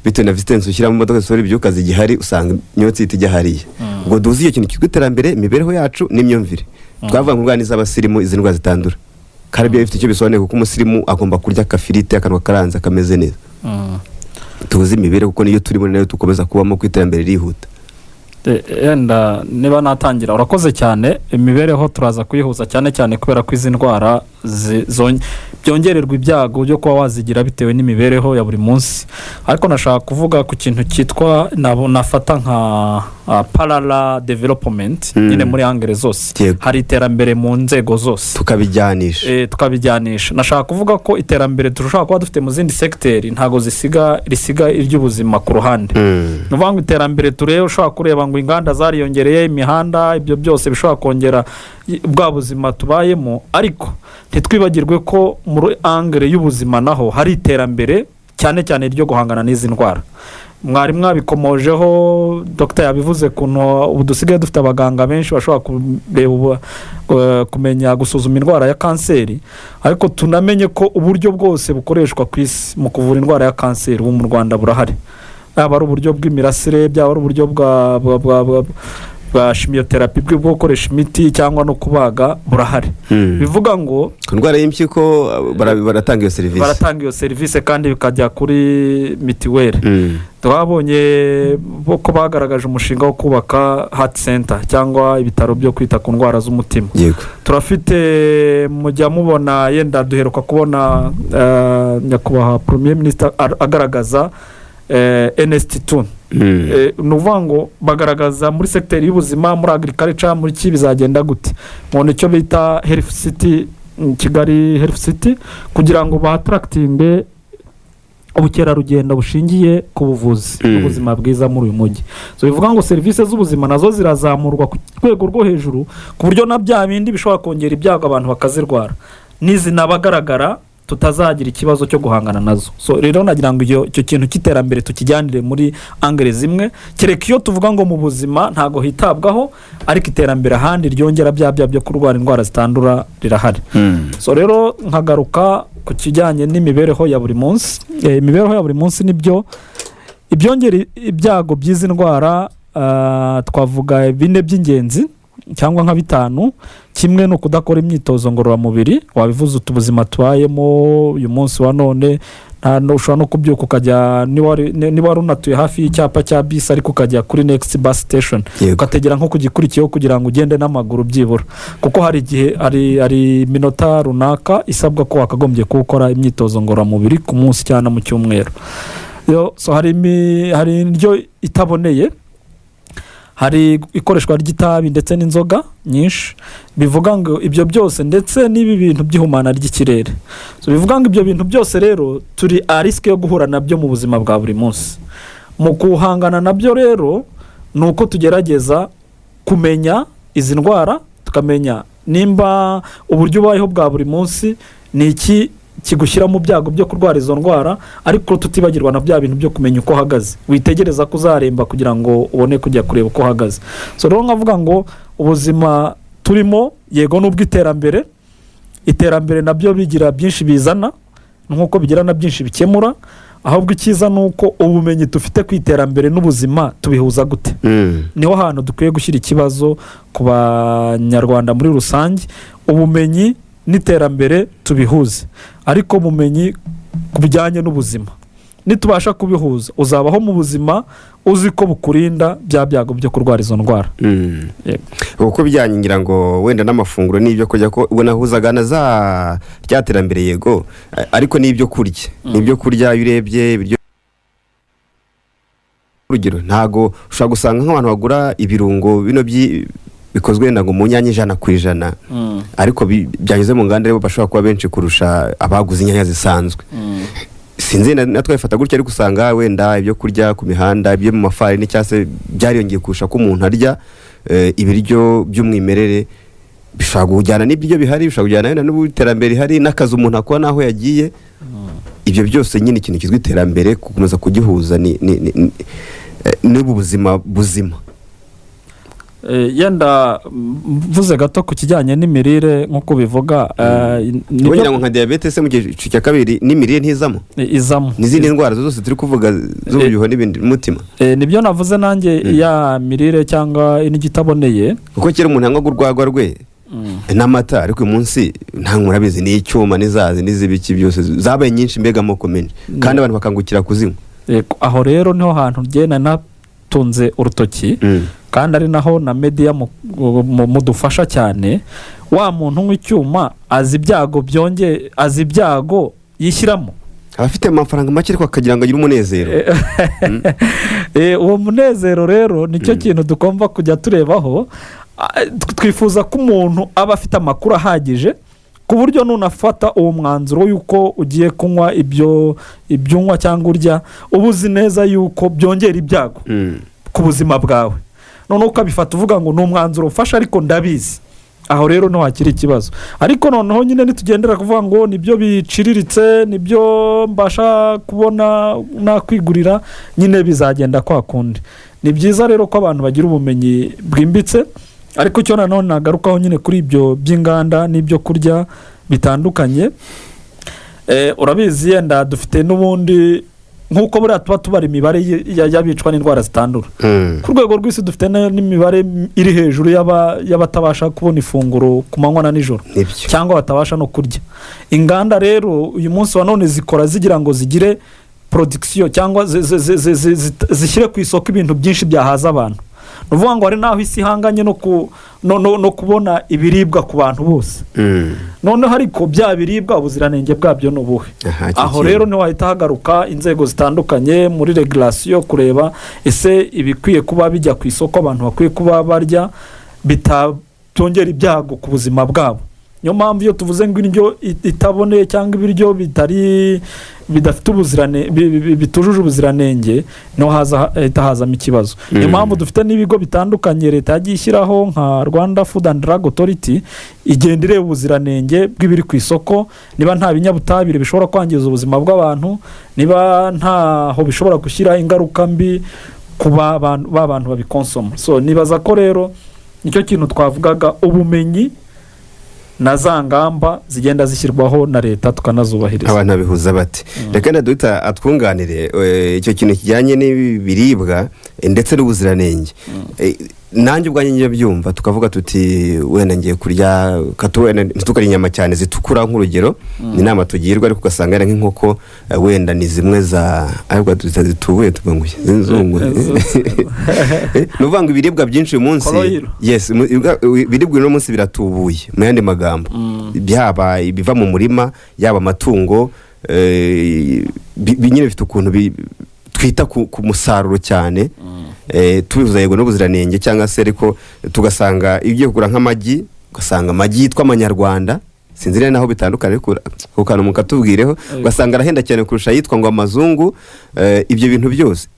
bitewe na visitensi ushyira mu modoka zisohora ibyuka zigihari usanga imyotsi itijya hariya. Ubwo duhuze iyo kintu kitwa iterambere, imibereho yacu n'imyumvire. Twavuga ngo indwara z'abasirimu, izi ndwara zitandura kandi byo bifite icyo bisobanuye, kuko umusirimu agomba kurya akafiriti, akanwa karanze kameze neza. Tuzi imibereho kuko niyo turimo nayo tukomeza kubamo ku iterambere rihuta.
Yenda niba natangira, urakoze cyane. Imibereho turaza kuyihuza cyane cyane kubera ko izi ndwara byongererwa ibyago byo kuba wazigira bitewe n'imibereho ya buri munsi. Ariko nashaka kuvuga ku kintu cyitwa nafata nka parallel development, nyine muri angere zose hari iterambere mu nzego zose tukabijyanisha. Nashaka kuvuga ko iterambere turashaka kuba dufite mu zindi sekiteri ntago risiga iry'ubuzima ku ruhande. Nuvuga ngo iterambere turebe, ushobora kureba ngo inganda zariyongereye, imihanda, ibyo byose bishobora kongera bwa buzima tubayemo, ariko ntitwibagirwe ko muri angere y'ubuzima naho hari iterambere cyane cyane ryo guhangana n'izi ndwara. Mwari mwabikomojeho, dogita yabivuze kuntu ubu dusigaye dufite abaganga benshi bashobora kureba kumenya gusuzuma indwara ya kanseri, ariko tunamenye ko uburyo bwose bukoreshwa ku isi mu kuvura indwara ya kanseri ubu mu Rwanda burahari. Yaba ari uburyo bw'imirasire, byaba ari uburyo bwa chimiotherapy bwo gukoresha imiti cyangwa no kubaga burahari. Bivuga ngo
ku ndwara y'impyiko baratanga iyo serivisi kandi bikajya kuri mitiweli. Twabonye ko bagaragaje umushinga wo kubaka heart center cyangwa ibitaro byo kwita ku ndwara z'umutima. Turafite mujya mubona, yenda duheruka kubona nyakubahwa Premier Minister agaragaza NST2. Nuvuga ngo bagaragaza muri sekiteri y'ubuzima, muri agriculture, muri ki bizagenda gute, mu cyo bita health city, Kigali health city, kugira ngo baattractinge ubukerarugendo bushingiye ku buvuzi n'ubuzima bwiza muri uyu mujyi. So bivuga ngo serivisi z'ubuzima nazo zirazamurwa ku rwego rwo hejuru, ku buryo na bya bindi bishobora kongera ibyago abantu bakazirwara n'izi nabagaragara tutazagira ikibazo cyo guhangana nazo. So rero nagira ngo icyo kintu cy'iterambere tukijyanire muri angere zimwe, kereka iyo tuvuga ngo mu buzima ntago hitabwaho, ariko iterambere ahandi ryongera byo kurwara indwara zitandura rirahari. So rero nkagaruka ku kijyanye n'imibereho ya buri munsi. Imibereho ya buri munsi nibyo ibyongera ibyago by'izi ndwara. Twavuga bine by'ingenzi cyangwa nka bitanu. Kimwe no kudakora imyitozo ngororamubiri, wabivuze utubuzima tubayemo uyu munsi wa none, ushobora no kubyuka ukajya niba wari unatuye hafi y'icyapa cya bisi ariko ukajya kuri next bus station ukategera nko kugikurikiyeho kugira ngo ugende n'amaguru byibura, kuko hari igihe hari minota runaka isabwa ko wakagombye gukora imyitozo ngororamubiri ku munsi cyangwa mu cyumweru. So hari indyo itaboneye, hari ikoreshwa ry'itabi ndetse n'inzoga nyinshi. Bivuga ngo ibyo byose ndetse n'ibi bintu by'ihumana ry'ikirere. So bivuga ngo ibyo bintu byose rero turi a risk yo guhura nabyo mu buzima bwa buri munsi. Mu kuhangana nabyo rero nuko tugerageza kumenya izi ndwara, tukamenya nimba uburyo ubayeho bwa buri munsi ni iki kigushyira mu byago byo kurwara izo ndwara, ariko tutibagirwa na bya bintu byo kumenya uko uhagaze. Witegereza ko uzaremba kugira ngo ubone kujya kureba uko uhagaze. So rero nkavuga ngo ubuzima turimo, yego n'ubwo iterambere nabyo bigira byinshi bizana nk'uko bigira na byinshi bikemura, ahubwo icyiza nuko ubumenyi dufite ku iterambere n'ubuzima tubihuza gute. Niho hantu dukwiye gushyira ikibazo ku banyarwanda muri rusange. Ubumenyi
n'iterambere tubihuze, ariko ubumenyi ku bijyanye n'ubuzima nitubasha kubihuza uzabaho mu buzima uzi ko bukurinda bya byago byo kurwara izo ndwara.
uko bijyanye ngira ngo wenda n'amafunguro n'ibyo kurya ko ubona huzaga na za ryaterambere yego, ariko n'ibyo kurya n'ibyo kurya iyo urebye ibiryo urugero ntago ushobora gusanga nk'abantu bagura ibirungo bino bikozwe wenda ngo mu nyanya 100%, ariko byanyuze mu nganda rero bashobora kuba benshi kurusha abaguze inyanya zisanzwe. Sinzi natwe bifata gutya, ariko usanga wenda ibyo kurya ku mihanda ibyo mu mafarini cyase byariyongeye kurusha ko umuntu arya ibiryo by'umwimerere, bishobora kujyana n'ibyo bihari, bishobora kujyana wenda n'iterambere hari n'akazi umuntu akora naho yagiye. Ibyo byose nyine ikintu kizwi iterambere gukomeza kugihuza n'ubu buzima buzima.
Yenda mvuze gato ku kijyanye n'imirire nk'uko bivuga,
wenda nka diabete se mu gihe cya kabiri n'imirire ntizamo n'izindi ndwara zose turi kuvuga z'ubuyoho n'ibindi mutima.
Nibyo navuze nanjye ya mirire cyangwa inigitaboneye,
kuko kera umuntu yanywaga urwagwa rwe n'amata, ariko uyu munsi nta murabizi ni icyuma n'izazi n'izibiki byose zabaye nyinshi mbega amoko menshi, kandi abantu bakangukira kuzinywa.
Aho rero niho hantu ngena natunze urutoki, kandi ari naho na media mudufasha cyane. Wa muntu nk'icyuma azi ibyago yishyiramo,
abafite amafaranga make ariko akagira ngo agire umunezero.
Uwo munezero rero nicyo kintu tugomba kujya turebaho. Twifuza ko umuntu aba afite amakuru ahagije ku buryo nunafata uwo mwanzuro yuko ugiye kunywa ibyo unywa cyangwa urya, uba uzi neza yuko byongera ibyago ku buzima bwawe. None ukabifata uvuga ngo ni umwanzuro ufasha ariko ndabizi, aho rero no hakiri ikibazo. Ariko noneho nyine nitugendera kuvuga ngo nibyo biciriritse, nibyo mbasha kubona nakwigurira, nyine bizagenda kwa kundi. Ni byiza rero ko abantu bagira ubumenyi bwimbitse, ariko cyo nanone nagarukaho nyine kuri ibyo by'inganda n'ibyo kurya bitandukanye. Urabizi yenda dufite n'ubundi nk'uko buriya tuba tubara imibare y'abicwa n'indwara zitandura. Ku rwego rw'isi dufite n'imibare iri hejuru y'abatabasha kubona ifunguro ku manywa na nijoro, cyangwa batabasha no kurya. Inganda rero uyu munsi wa none zikora zigira ngo zigire production cyangwa zishyire ku isoko ibintu byinshi byahaza abantu. Nuvuga ngo hari naho isi ihanganye no kubona ibiribwa ku bantu bose. Noneho ariko bya biribwa ubuziranenge bwabyo n'ubuhe. Aho rero niho hahita hagaruka inzego zitandukanye muri regulation kureba ese ibikwiye kuba bijya ku isoko abantu bakwiye kuba barya bitatongera ibyago ku buzima bwabo. Niyo mpamvu iyo tuvuze ngo indyo itaboneye cyangwa ibiryo bidafite bitujuje ubuziranenge, no hazamo ikibazo. Niyo mpamvu dufite n'ibigo bitandukanye leta yagiye ishyiraho nka Rwanda Food and Drug Authority, igenda ireba ubuziranenge bw'ibiri ku isoko, niba nta binyabutabire bishobora kwangiza ubuzima bw'abantu, niba ntaho bishobora gushyira ingaruka mbi ku bantu babikonsoma. So nibaza ko rero nicyo kintu twavugaga, ubumenyi na za ngamba zigenda zishyirwaho na leta tukanazubahiriza.
Abantu bihuza bati reka na Dr. atwunganire icyo kintu kijyanye n'ibiribwa ndetse n'ubuziranenge. Nanjye ubwanjye ngiye byumva tukavuga tuti wenda ngiye kurya katuwena ntitukari inyama cyane zitukura nk'urugero, ni nama tugirwa, ariko ugasanga era nk'inkoko wenda ni zimwe za ariko zitubuye tubanguye zinzungu. Nuvanga ibiribwa byinshi uyu munsi, yes, ibiribwa uyu munsi biratubuye mu yandi magambo, byaba ibiva mu murima yaba amatungo, binyine bifite ukuntu twita ku musaruro cyane. Tubivuza yego n'ubuziranenge cyangwa se, ariko tugasanga iyo ugiye kugura nk'amagi ugasanga amagi yitwa amanyarwanda, sinzi naho bitandukanye, ariko ukana mukatubwireho ugasanga arahenda cyane kurusha yitwa ngo amazungu. Ibyo bintu byose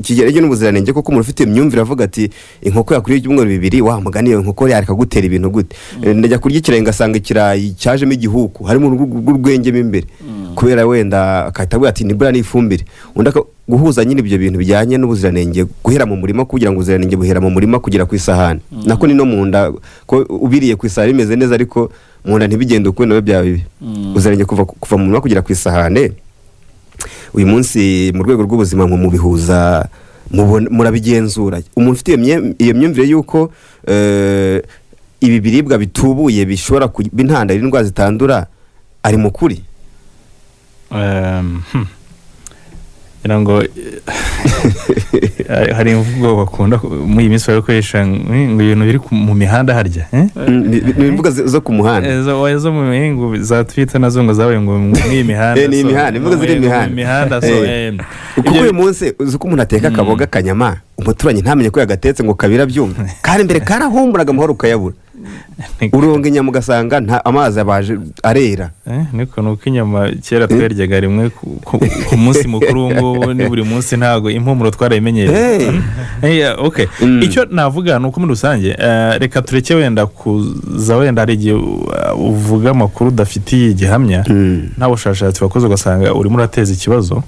kigerege n'ubuziranenge, kuko umuntu ufite imyumvire avuga ati inkoko yakuriye ibyumweru 2 wa mugani iyo inkoko yareka gutera ibintu gute. Ndajya kurya ikirayi ngasanga ikirayi cyajemo igihuku harimo urwenge imbere, kubera wenda akahita avuga ati nibura n'ifumbire. Undi guhuza nyine ibyo bintu bijyanye n'ubuziranenge guhera mu murima, kugira ngo ubuziranenge buhera mu murima kugera ku isahani. Nako ni no munda ko ubiriye ku isahani bimeze neza, ariko munda ntibigende uko nawe bya bibi. Ubuziranenge kuva mu murima kugera ku isahani. Uyu munsi mu rwego rw'ubuzima mu bihuza murabigenzura. Umuntu ufite iyo myumvire yuko ibi biribwa bitubuye bishobora kuba intandaro y'indwara zitandura ari mu kuri?
ngo hari imvugo bakunda muri iyi minsi bakoresha ngo ibintu biri mu mihanda harya
ni imvugo zo ku muhanda
zo mu mihingo za twita nazo ngo zabaye ngo muri mihanda
ni imihanda imvugo ziri
imihanda so
kuko uyu munsi uzi ko umuntu ateka akaboga kanyama umuturanyi ntamenye ko yagatetse ngo kabira byumva kandi mbere karahumuraga amahoro ukayabura uronga inyama ugasanga nta amazi abaje arera
niko nuko inyama kera tweryaga rimwe ku munsi mukuru ngo ni buri munsi ntago impumuro twarayimenyereye okay icyo navuga nuko muri rusange reka tureke wenda kuza wenda ari igihe uvuga amakuru udafitiye igihamya nta bushakashatsi wakoze ugasanga urimo urateza ikibazo.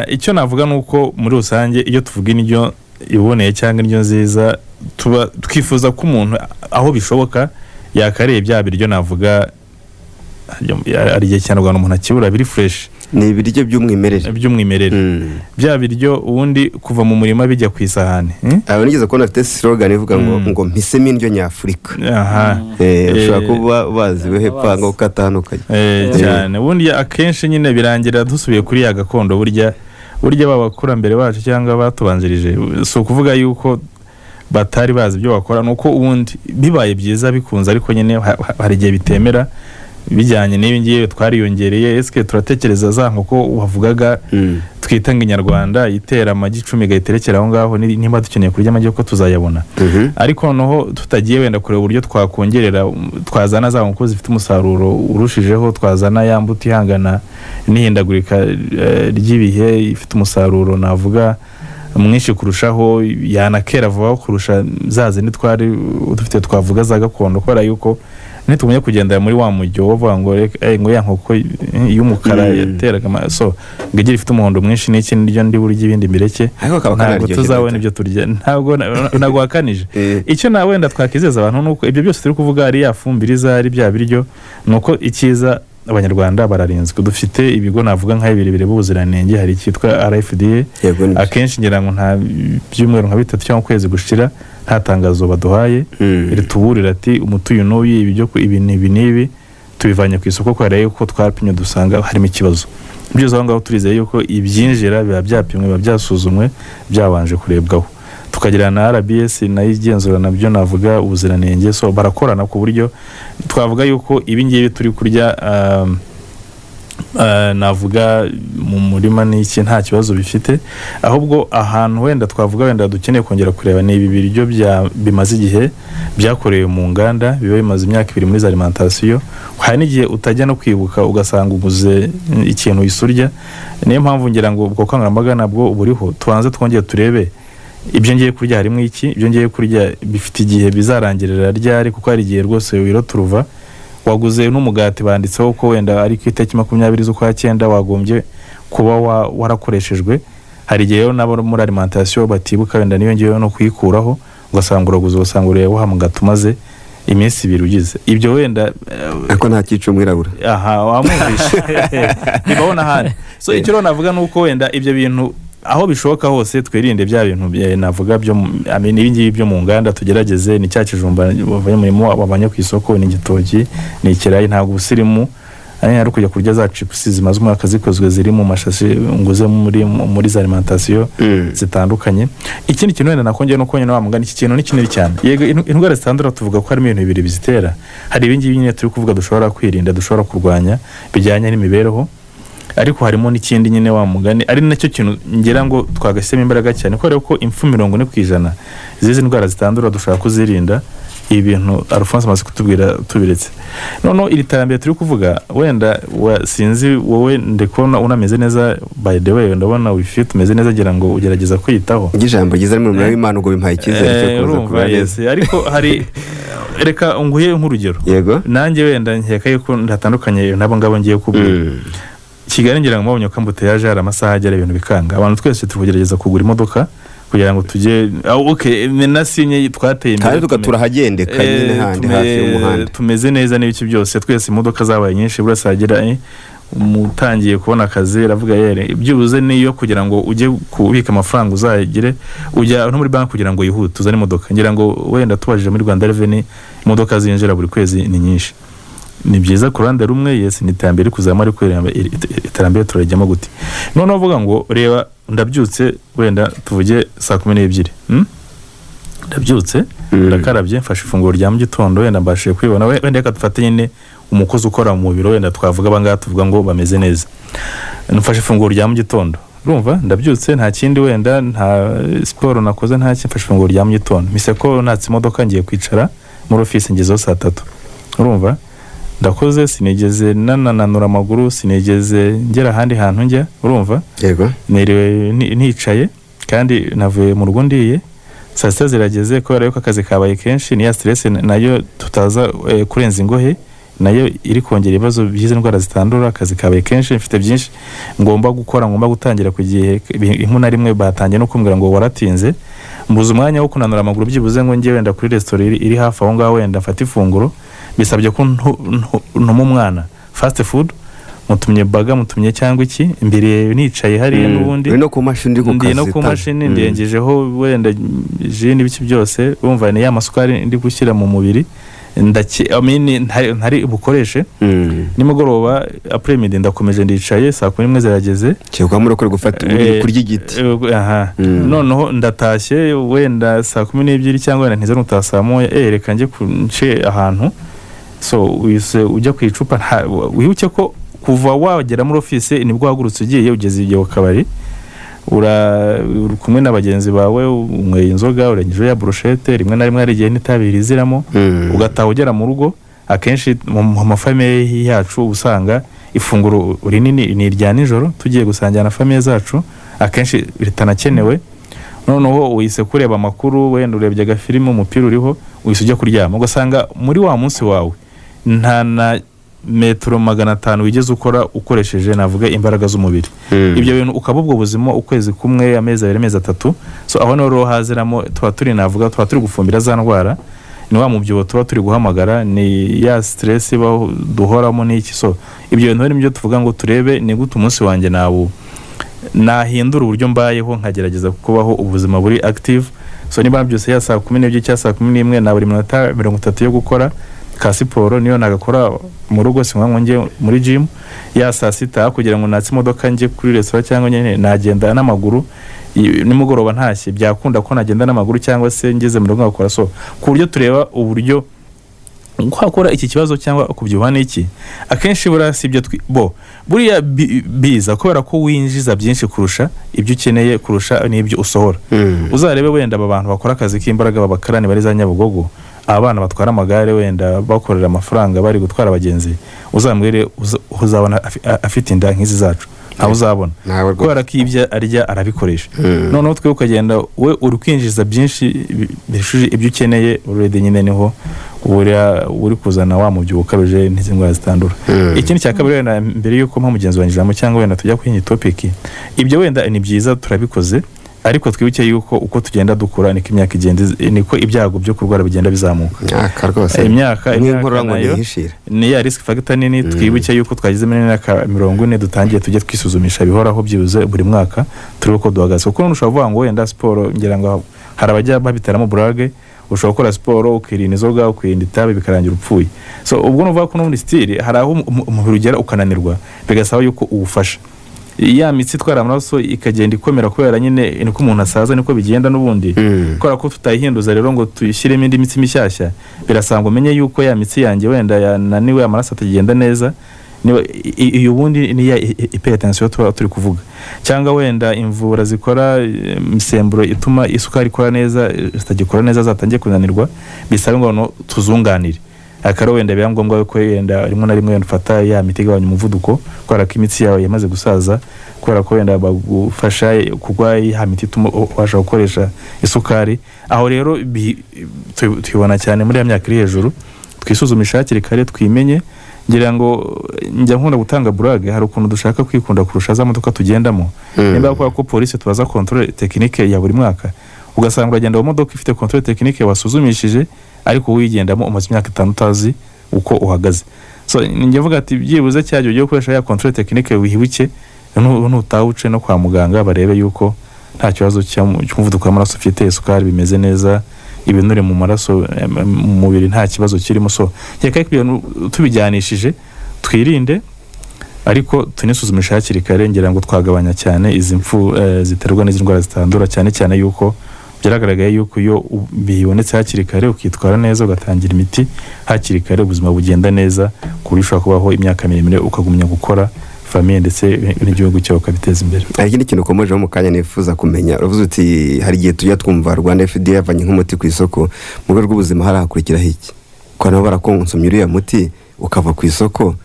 Icyo navuga nuko muri rusange iyo tuvuga indyo iboneye cyangwa indyo nziza twifuza ko umuntu aho bishoboka yakareye bya biryo navuga ari igihe cyane Rwanda umuntu akibura biri fresh,
ni ibiryo by'umwimerere bya biryo ubundi kuva mu murima bijya ku isahani. Aba nigeze kubona afite slogan ivuga ngo mpisemo indyo nyafurika. Ushobora kuba baziwe hepfanga ukatandukanye
cyane. Ubundi akenshi nyine birangira dusubiye kuri ya gakondo burya babakurambere bacu cyangwa batubanjirije, so kuvuga yuko batari bazi ibyo bakora, nuko ubundi bibaye byiza bikunze, ariko nyine hari igihe bitemera bijyanye n'ibi ngiye twariyongereye. Eske turatekereza za nkoko wavugaga twitanga inyarwanda itera amagi 10 gaiterekera aho ngaho, nimba dukeneye kurya amagi ko tuzayabona. Ariko noneho tutagiye wenda kureba uburyo twakongerera, twazana za nkoko zifite umusaruro urushijeho, twazana ya mbuto ihangana n'ihindagurika ry'ibihe ifite umusaruro navuga mwinshi kurushaho, yanakera vuba kurusha zazindi twari dufite twavuga za gakondo, kubera yuko nitumye kugendera muri wa mujyo wovuga ngo ya nkoko y'umukara yateraga so ngigira ifite umuhondo mwinshi n'iki n'iryo ndi buryo ibindi mbireke ntabwo tuzabona ibyo turya, ntabwo nagwakanije. Icyo na wenda twakizeza abantu nuko ibyo byose turi kuvuga ari yafumbiriza ari bya biryo, nuko ikiza abanyarwanda bararinzwe. Dufite ibigo navuga nka bibiri b'ubuziranenge, hari cyitwa RFDA, akenshi ngira ngo nta byumweru nka 3 cyangwa kwezi gushira nta tangazo baduhaye rituburira ati umutuyu n'uyu ibyo ko ibi n'ibi tubivanye ku isoko, kwa rero ko twapimye dusanga harimo ikibazo. Byo zo ngaho turizeye yuko ibyinjira biba byapimwe biba byasuzumwe byabanje kurebwaho, tukagira na RBS nayo igenzura nabyo navuga ubuziranenge, so barakorana ku buryo twavuga yuko ibi ngibi turi kurya navuga mu murima n'iki nta kibazo bifite. Ahubwo ahantu wenda twavuga wenda dukeneye kongera kureba ni ibi biryo bimaze igihe byakorewe mu nganda, biba bimaze imyaka 2 muri za alimentation, hari n'igihe utajya no kwibuka ugasanga uguze ikintu isurya. Niyo mpamvu ngira ngo ubwo kangarambaga nabwo buriho, tubanze twongeye turebe ibyo ngiye kurya harimo iki, ibyo ngiye kurya bifite igihe bizarangirira ryari, kuko hari igihe rwose wiro turuva waguze n'umugati banditseho ko wenda ari ku itariki 20 z'ukwa 9 wagombye kuba warakoreshejwe. Hari igihe nabo muri alimentation batibuka wenda niyo ngiye no kuyikuraho, ugasanga uraguze usanga ureye wahamugata umaze iminsi 2 ugize ibyo wenda
ako nta kicu mwirabura
wamwumvishe bibona hano. So icyo navuga nuko wenda ibyo bintu aho bishoboka hose twirinde bya bintu navuga byo ibingibi byo mu nganda, tugerageze ni cyakijumba bavuye murimo abanye ku isoko, ni gitoki ni ikirayi, ntabwo usirimu ari kujya kurya za chips zimaze umwaka zikozwe ziri mu mashashi nguze muri za alimentation zitandukanye. Ikindi kintu wenda nakongeye no konyene wamugana iki kintu ni kinini cyane. Yego indwara zitandura tuvuga ko harimo ibintu bibiri bizitera, hari ibingibi nyine turi kuvuga dushobora kwirinda, dushobora kurwanya bijyanye n'imibereho, ariko harimo n'ikindi nyine wa mugani ari nacyo kintu ngira ngo twagasema imbaraga cyane, ko rero ko impfu 40% zizi ndwara zitandura dushaka kuzirinda. Ibintu Alphonse amaze kutubwira tubiretse none iri terambere turi kuvuga wenda sinzi wowe ndekona unameze neza, by the way ndabona wifite umeze neza, gira ngo ugerageza kwitaho
ijambo giza mu murimo w'Imana ngo bimpaye ikizere cyo kuza kuba.
Ariko hari reka nguhe nk'urugero,
yego
nanjye wenda nkeka yuko ndatandukanye nabo ngabo ngiye kubwira. Kigali ngira ngo mubonye ko mbute yaje hari amasaha agera ibintu bikanga, abantu twese tugerageza kugura imodoka kugira ngo tujye okay na sinye twateye imbere
kandi tugatura hagendeka nyine handi hafi y'umuhanda
tumeze neza n'ibiki byose twese imodoka zabaye nyinshi burasagera umutangiye kubona akazi aravuga yere byubuze niyo kugira ngo ujye kubika amafaranga uzagire ujya no muri banki kugira ngo yihute uzane imodoka ngira ngo wenda tubajije muri Rwanda Revenue imodoka zinjira buri kwezi ni nyinshi ni byiza ku ruhande rumwe yes ni itambere kuzama ariko iterambere turajyamo gute none uvuga ngo reba ndabyutse wenda tuvuge saa 12 ndabyutse ndakarabye mfashe ifunguro rya mu gitondo wenda mbashije kwibona wenda reka dufate nyine umukozi ukora mu biro wenda twavuga banga tuvuga ngo bameze neza nfashe ifunguro rya mu gitondo urumva ndabyutse nta kindi wenda nta sport nakoze nta mfashe ifunguro rya mu gitondo mise ko natse imodoka ngiye kwicara muri office ngezeho saa 3 urumva ndakoze sinigeze nananura amaguru sinigeze ngera handi hantu njya urumva
yego
niriwe nicaye kandi navuye mu rugo ndiye saa 6 zirageze ko yuko akazi kabaye kenshi ni ya stress nayo tutaza kurenza ingohe nayo iri kongera ibibazo byize ndwara zitandura akazi kabaye kenshi mfite byinshi ngomba gukora ngomba gutangira ku gihe impu na rimwe batangiye no kumbwira ngo waratinze mbuze umwanya wo kunanura amaguru byibuze ngo ngiye wenda kuri restaurant iri hafi aho ngaho wenda mfata ifunguro bisabye ko ntuma umwana fast food mutumye baga mutumye cyangwa iki imbere nicaye hari n'ubundi
no ku mashini
ndi no ku mashini ndengejeho wenda jini biki byose umva ni ya masukari ndi gushyira mu mubiri ntari bukoreshe nimugoroba après midi ndakomeje ndicaye saa 11 zirageze
cyangwa muri ko gufata kurya igiti
noneho ndatashye wenda saa 12 cyangwa wenda ntize nutasamo reka nje kunce ahantu so ujya kwicupa wihuke ko kuva wagera muri office nibwo hagurutse ugiye ugeze igihe wakabari kumwe n'abagenzi bawe umwe inzoga urengeje ya brochette rimwe na rimwe ari gihe nitabiriziramo ugataha ugera mu rugo akenshi mu mafamily yacu usanga ifunguro rinini ni irya nijoro tugiye gusangira na family zacu akenshi bitanakenewe noneho uyise kureba amakuru wenda urebye agafilime umupira uriho uyise ujya kuryama ugasanga muri wa munsi wawe nta na metero 500 wigeze ukora ukoresheje navuga imbaraga z'umubiri ibyo bintu ukabubwo buzima ukwezi kumwe amezi 2 amezi 3 so aho no haziramo twa turi navuga twa turi gufumbira za ndwara ni wa mubyibo tuba turi guhamagara ni ya stress duhoramo n'iki so ibyo bintu nibyo tuvuga ngo turebe ni gute umunsi wanjye nawo nahindura uburyo mbayeho nkagerageza kubaho ubuzima buri active so niba byose ya saa 12 cyangwa saa 11 na buri minota 30 yo gukora ka siporo niyo nagakora mu rugo sinkwa nge muri gym ya saa 6 kugira ngo natse imodoka nje kuri restaurant cyangwa nyene nagenda n'amaguru nimugoroba ntashye byakunda ko nagenda n'amaguru cyangwa se ngeze mu rugo ngakora so ku buryo tureba uburyo kwakora iki kibazo cyangwa kubyuhana iki akenshi burasibye buriya biza kubera ko winjiza byinshi kurusha ibyo ukeneye kurusha n'ibyo usohora uzarebe wenda abantu bakora akazi k'imbaraga babakarani bari za Nyabugogo abana batwara amagare wenda bakorera amafaranga bari gutwara abagenzi uzambwire uzabona afite inda nk'izi zacu aho uzabona kubera ko ibyo arya arabikoresha noneho twe ukagenda we urukwinjiza byinshi bishuje ibyo ukeneye urede nyine niho uri kuzana wa mubyo ukabije n'izingwa zitandura ikindi cya kabiri wenda mbere yuko mpa mugenzi wanjye cyangwa wenda tujya kuri iyi topic ibyo wenda ni byiza turabikoze ariko twibuke yuko uko tugenda dukura niko imyaka igenda niko ibyago byo kurwara bigenda bizamuka imyaka nayo ni ya risk factor nini twibuke yuko twagize muri myaka 40 dutangiye tujye twisuzumisha bihoraho byibuze buri mwaka turi uko duhagaze kuko nushobora kuvuga ngo wenda siporo ngira ngo harabajya babitaramo burage ushobora gukora siporo ukirinda inzoga ukirinda itabi bikarangira upfuye so ubwo nuvuga ko no muri style hari aho umubiri ugera ukananirwa bigasaba yuko ubufasha ya mitsi twara amaraso ikagenda ikomera kubera nyine niko umuntu asaza niko bigenda n'ubundi kora ko tutayihinduza rero ngo tuyishyiremo indi mitsi mishyashya birasanga umenye yuko ya mitsi yanjye wenda yananiwe amaraso atagenda neza iyo ubundi ni ya hypertension turi kuvuga cyangwa wenda imvura zikora misemburo ituma isukari ikora neza zitagikora neza zatangiye kunanirwa bisaba ngo tuzunganire akaro wenda byangombwa ko yenda rimwe na rimwe mfata ya miti igabanya umuvuduko kwara ko imitsi yawe yamaze gusaza kwara ko wenda bagufasha kugwa ya miti ituma washa gukoresha isukari aho rero tubibona cyane muri ya myaka iri hejuru twisuzumisha hakiri kare twimenye ngira ngo njya nkunda gutanga burage, hari ukuntu dushaka kwikunda kurusha za modoka tugendamo. Nimba bakora ko polisi tubaza controle technique ya buri mwaka, ugasanga uragenda mu modoka ifite controle technique wasuzumishije, ariko wigendamo umaze imyaka 5 utazi uko uhagaze. So njye mvuga ati byibuze cyajyo cyo gukoresha ya controle technique wihibuke, ntutawuce no kwa muganga barebe yuko nta kibazo cy'umuvuduko w'amaraso ufite, isukari bimeze neza, ibinure mu maraso mu mubiri nta kibazo kirimo. So cyeka ibintu tubijyanishije twirinde, ariko tunisuzumisha hakiri kare, ngira ngo twagabanya cyane izi mfu ziterwa n'izi ndwara zitandura, cyane cyane yuko byaragaragaye yuko iyo bibonetse hakiri kare ukitwara neza ugatangira imiti hakiri kare, ubuzima bugenda neza, kuri ushobora kubaho imyaka miremire ukagumya gukora famille ndetse n'igihugu cyawe ukabiteza imbere.
Hari ikindi kintu ukomejeho mu kanya nifuza kumenya, uravuze uti hari igihe tujya twumva Rwanda FDA yavanye nk'umuti ku isoko, mu rwego rw'ubuzima hari hakurikiraho iki? Ko nabo barakonsomye uriya muti ukava ku isoko,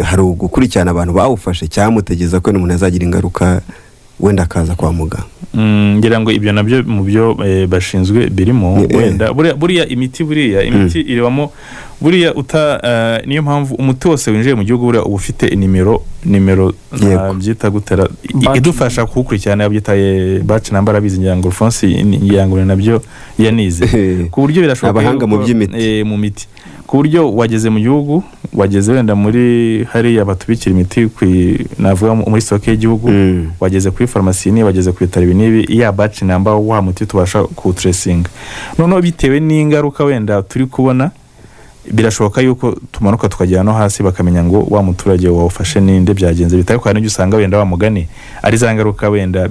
hari ugukurikirana abantu bawufashe cyangwa mutegeza ko n'umuntu azagira ingaruka wenda akaza kwa muganga?
Ngira ngo ibyo nabyo mu byo bashinzwe birimo, wenda buriya imiti iribamo buriya niyo mpamvu umuti wose winjiye mu gihugu buriya uba ufite nimero byita gutera idufasha kukurikirana, yabyitaye batch number abizi, ngira ngo Alphonse yangure nabyo yanize ku buryo birashoboka
abahanga mu by'imiti
mu miti, ku buryo wageze mu gihugu, wageze wenda muri hariya batubikira imiti navuga muri stock y'igihugu, wageze kuri pharmacy ni wageze ku bitaro binibi, ya batch number wa muti tubasha ku tracing. None bitewe n'ingaruka wenda turi kubona, birashoboka yuko tumanuka tukajya no hasi bakamenya ngo wa muturage wawufashe ninde byagenze, bitari kwa n'ibyo usanga wenda wa mugani ari za ngaruka wenda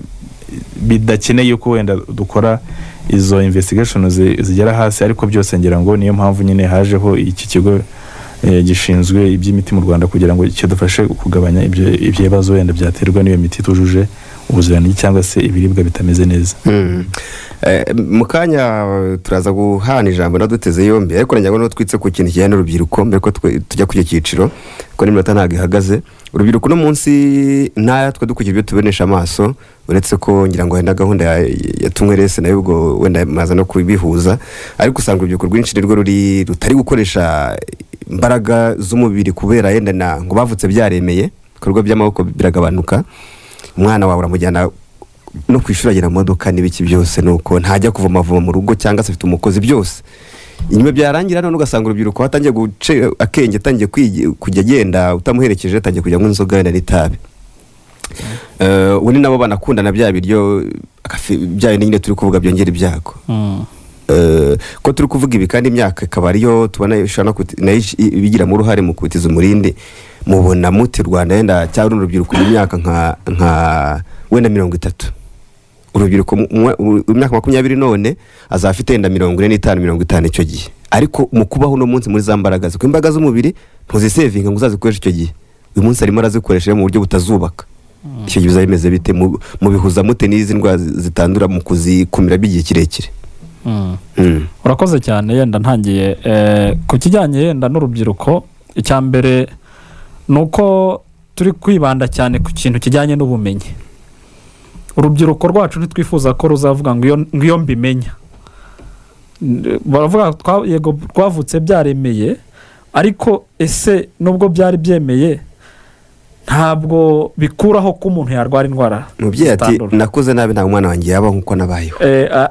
bidakeneye yuko wenda dukora izo investigations zigera hasi, ariko byose ngira ngo niyo mpamvu nyine hajeho iki kigo gishinzwe iby'imiti mu Rwanda kugira ngo kidufashe kugabanya ibyo bibazo wenda byaterwa n'iyo miti tujuje ubuziranenge cyangwa se ibiribwa bitameze neza.
Mu kanya turaza guhana ijambo naduteze yombi, ariko njya ngo twitse ku kintu kijyanye n'urubyiruko mbere ko tujya ku cyiciro, ko n'iminota ntago ihagaze. Urubyiruko no munsi naya twe dukurikije ibyo tubonesha amaso, uretse ko ngira ngo wenda gahunda yatumwe rese nayo ubwo wenda maza no kubihuza, ariko usanga urubyiruko rwinshi nirwo rutari gukoresha imbaraga z'umubiri kubera yenda ngo bavutse byaremeye, ibikorwa by'amaboko biragabanuka. Umwana wawe uramujyana no kwishura agira modoka n'ibiki byose, nuko ntajya kuvoma mu rugo cyangwa se afite umukozi byose. Inyuma byarangira none ugasanga urubyiruko hatangiye guce akenge, atangiye kujya agenda utamuherekeje, atangiye kujya mu nzoga wenda n'itabi. Ubundi nabo banakundana bya biryo byayo nyine turi kuvuga byongera ibyago. Ko turi kuvuga ibi kandi imyaka ikaba ariyo tubona ishana bigira mu ruhare mu kubitiza umurindi. Mubona muti Rwanda yenda cyangwa urubyiruko mu myaka nka wenda 30, urubyiruko imyaka 20 none azafite yenda 45 icyo gihe, ariko mu kubaho no munsi muri za mbaraga ko imbaraga z'umubiri ntuzisevinga ngo uzazikoresha icyo gihe, uyu munsi arimo arazikoresha mu buryo butazubaka. Icyo gihe bizameze bite mu bihuza mute n'izi ndwara zitandura mu kuzikumira by'igihe kirekire?
Urakoze cyane. Yenda ntangiye ku kijyanye yenda n'urubyiruko, icyambere nuko turi kwibanda cyane ku kintu kijyanye n'ubumenyi. Urubyiruko rwacu ntitwifuza ko ruzavuga ngo iyo mbimenya, baravuga yego rwavutse byaremeye, ariko ese nubwo byari byemeye ntabwo bikuraho ko umuntu yarwara indwara.
Mubyeyi ati nakoze nabi nta mwana wanjye yaba nkuko nabayeho,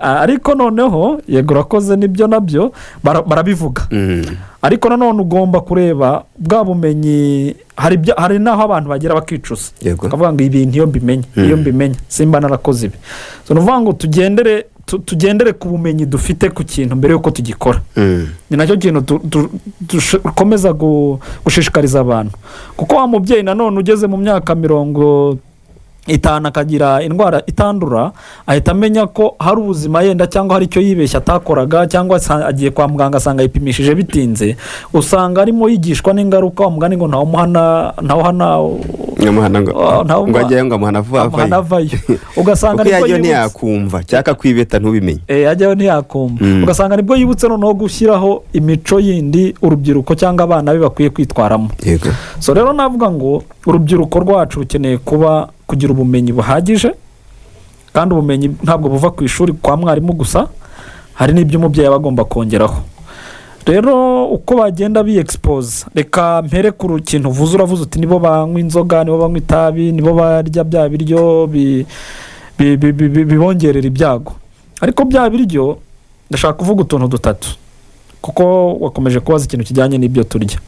ariko noneho yego urakoze nibyo nabyo barabivuga. Ariko nanone ugomba kureba bwa bumenyi, hari naho abantu bagera bakicuza bakavuga ngo ibintu iyo mbimenya simba narakoze ibi. So nuvuga ngo tugendere ku bumenyi dufite ku kintu mbere yuko tugikora. Ni nacyo kintu dukomeza gushishikariza abantu, kuko wa mubyeyi nanone ugeze mu myaka 50 akagira indwara itandura, ahita amenya ko hari ubuzima yenda cyangwa hari icyo yibeshya atakoraga, cyangwa agiye kwa muganga asanga yipimishije bitinze, usanga arimo yigishwa n'ingaruka. Umugani ngo ntawuhana ngo
ajyayo ngo amuhana
avayo, ugasanga
nibwo yajyayo ntiyakumva cyaka kwibeta ntubimenye,
yajyayo ntiyakumva. Ugasanga nibwo yibutse noneho gushyiraho imico yindi urubyiruko cyangwa abana be bakwiye kwitwaramo. So rero navuga ngo urubyiruko rwacu rukeneye kugira ubumenyi buhagije, kandi ubumenyi ntabwo buva ku ishuri kwa mwarimu gusa, hari n'ibyo umubyeyi aba agomba kongeraho. rero uko bagenda bi-expose, reka mpere ku kintu uvuze, uravuze uti nibo banywa inzoga, nibo banywa itabi, nibo barya bya biryo bibongerera ibyago. Ariko bya biryo ndashaka kuvuga utuntu dutatu, kuko wakomeje kubaza ikintu kijyanye n'ibyo turya.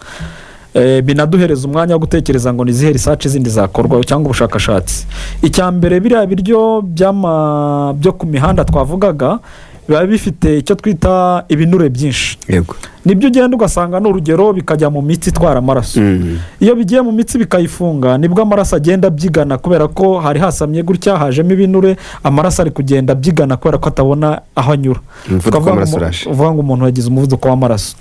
Binaduhereza umwanya wo gutekereza ngo nizihe research zindi zakorwa cyangwa ubushakashatsi. Icya mbere, biriya biryo byo ku mihanda twavugaga biba bifite icyo twita ibinure byinshi.
Yego.
Nibyo ugenda ugasanga n'urugero bikajya mu mitsi itwara amaraso. Iyo bigiye mu mitsi bikayifunga, nibwo amaraso agenda byigana, kubera ko hari hasamye gutya, hajemo ibinure, amaraso ari kugenda byigana kubera ko atabona aho anyura. Uvuga ngo umuntu yagize umuvuduko w'amaraso.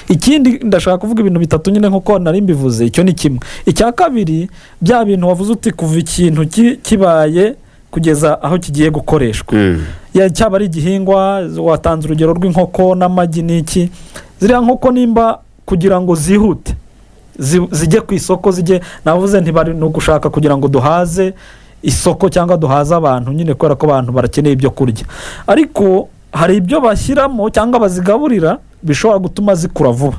Ikindi ndashaka kuvuga ibintu bitatu nyine nkuko nari mbivuze. Icyo ni kimwe. Icya kabiri, bya bintu wavuze uti kuva ikintu kibaye kugeza aho kigiye gukoreshwa. Cyaba ari igihingwa, watanze urugero rw'inkoko n'amagi n'iki. Ziriya nkoko nimba kugira ngo zihute zijye ku isoko, navuze ntibari no gushaka kugira ngo duhaze isoko cyangwa duhaze abantu, nyine kubera ko abantu barakeneye ibyo kurya. Ariko hari ibyo bashyiramo cyangwa bazigaburira bishobora gutuma zikura vuba.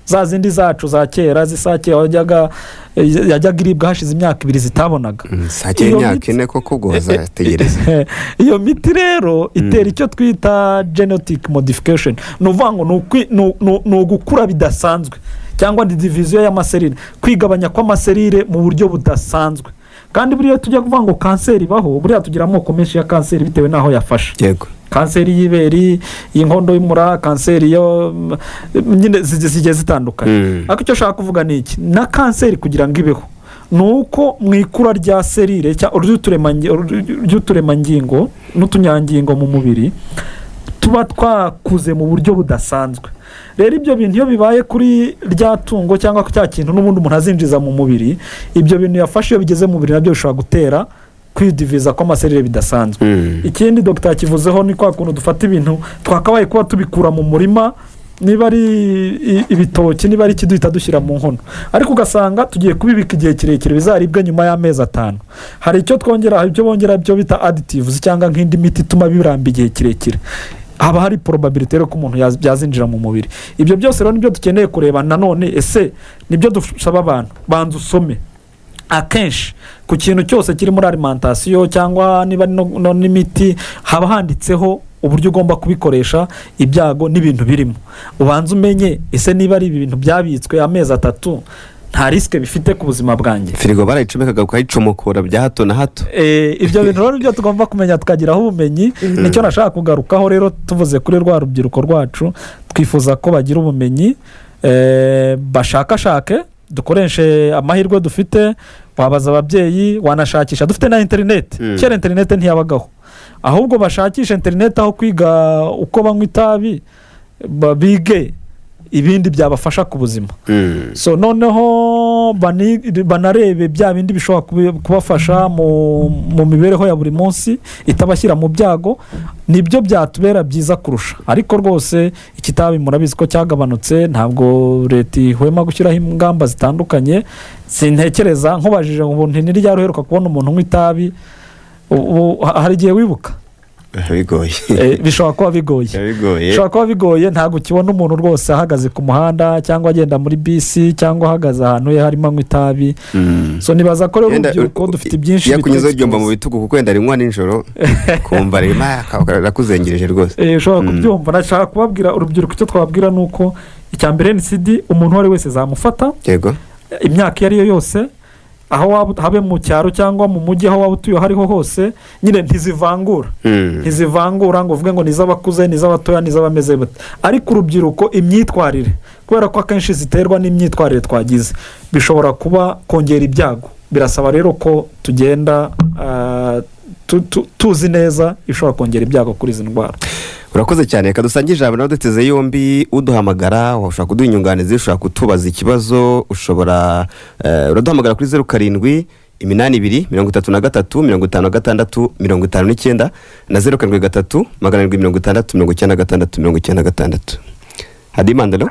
Za zindi zacu za kera zisake yajyaga iribwa hashize imyaka 2 zitabonaga.
Sake imyaka 4 koko guhoza tegereza.
Iyo miti rero itera icyo twita genetic modification. Nuvuga ngo no gukura bidasanzwe cyangwa division y'amaserire, kwigabanya kw'amaserire mu buryo budasanzwe. Kandi buriya tujya kuvuga ngo kanseri baho, buriya tugira amoko menshi ya kanseri bitewe naho yafashe.
Yego.
Kanseri y'iberi, y'inkondo y'umura, kanseri yo nyine zigiye zitandukanye. Ariko icyo shaka kuvuga ni iki, na kanseri kugira ngo ibeho nuko mu ikura rya serire ry'uturemangingo n'utunyangingo mu mubiri tuba twakuze mu buryo budasanzwe. Rero ibyo bintu iyo bibaye kuri rya tungo cyangwa ku cya kintu n'ubundi umuntu azinjiza mu mubiri, ibyo bintu yafashe iyo bigeze mu mubiri nabyo bishobora gutera kwidiviza kw'amaserire bidasanzwe. Ikindi Dr. kivuzeho ni kwa kuntu dufata ibintu twakabaye kuba tubikura mu murima, niba ari ibitoki, niba ari kiduhita dushyira mu nkono, ariko ugasanga tugiye kubibika igihe kirekire bizaribwe nyuma y'amezi 5. Hari icyo twongera, ibyo bongera byo bita additives cyangwa nk'indi miti ituma biramba igihe kirekire. Haba hari probability rero ko umuntu byazinjira mu mubiri. Ibyo byose rero nibyo dukeneye kureba. Nanone ese nibyo dusaba abantu banza usome akenshi ku kintu cyose kiri muri alimentation cyangwa niba no n'imiti, haba handitseho uburyo ugomba kubikoresha, ibyago n'ibintu birimo. Ubanza umenye ese niba ari ibintu byabitswe amezi 3 nta risk bifite ku buzima bwanjye.
Firigo barayicomekaga ukayicomokora bya hato na hato.
Ibyo bintu rero nibyo tugomba kumenya, tukagiraho ubumenyi. Nicyo nashaka kugarukaho rero tuvuze kuri rwa rubyiruko rwacu, twifuza ko bagira ubumenyi, bashakashake, dukoreshe amahirwe dufite, wabaza ababyeyi, wanashakisha. Dufite na internet. Kera internet ntiyabagaho, ahubwo bashakisha internet aho kwiga uko banywa itabi, bige ibindi byabafasha ku buzima. So noneho banarebe bya bindi bishobora kubafasha mu mibereho ya buri munsi itabashyira mu byago, nibyo byatubera byiza kurusha. Ariko rwose ikitabi murabizi ko cyagabanutse, ntabwo leta ihwema gushyiraho ingamba zitandukanye. Sintekereza nkubajije ngo ntiryari uheruka kubona umuntu unywa itabi, hari igihe wibuka?
Bigoye.
Bishobora kuba bigoye. Bishobora kuba bigoye, ntabwo ukibona umuntu rwose ahagaze ku muhanda cyangwa agenda muri bisi cyangwa ahagaze ahantu harimo anywa itabi. So nibaza ko rero urubyiruko dufite byinshi
yakunyuze byomba mu bitugu kuko wenda rinywa nijoro kumva rima rakuzengereje rwose.
Ushobora kubyumva. Nashaka kubabwira urubyiruko icyo twababwira nuko icya mbere NCD umuntu wari wese zamufata.
Yego.
Imyaka yari yo yose, aho waba habe mu cyaro cyangwa mu mujyi, aho waba utuye hariho hose, nyine ntizivangura. Ntizivangura ngo uvuge ngo niz'abakuze, niz'abatoya, niz'abameze bate. Ariko urubyiruko imyitwarire, kubera ko akenshi ziterwa n'imyitwarire twagize, bishobora kuba kongera ibyago. Birasaba rero ko tugenda tuzi neza ishobora kongera ibyago kuri izi ndwara.
Urakoze cyane. Reka dusange ijambo nawe duteze yombi, uduhamagara, ushobora kuduha inyunganizi, ushobora kutubaza ikibazo, uraduhamagara kuri 07 82 33 56 59 na 07 763 96 Hadimandalo.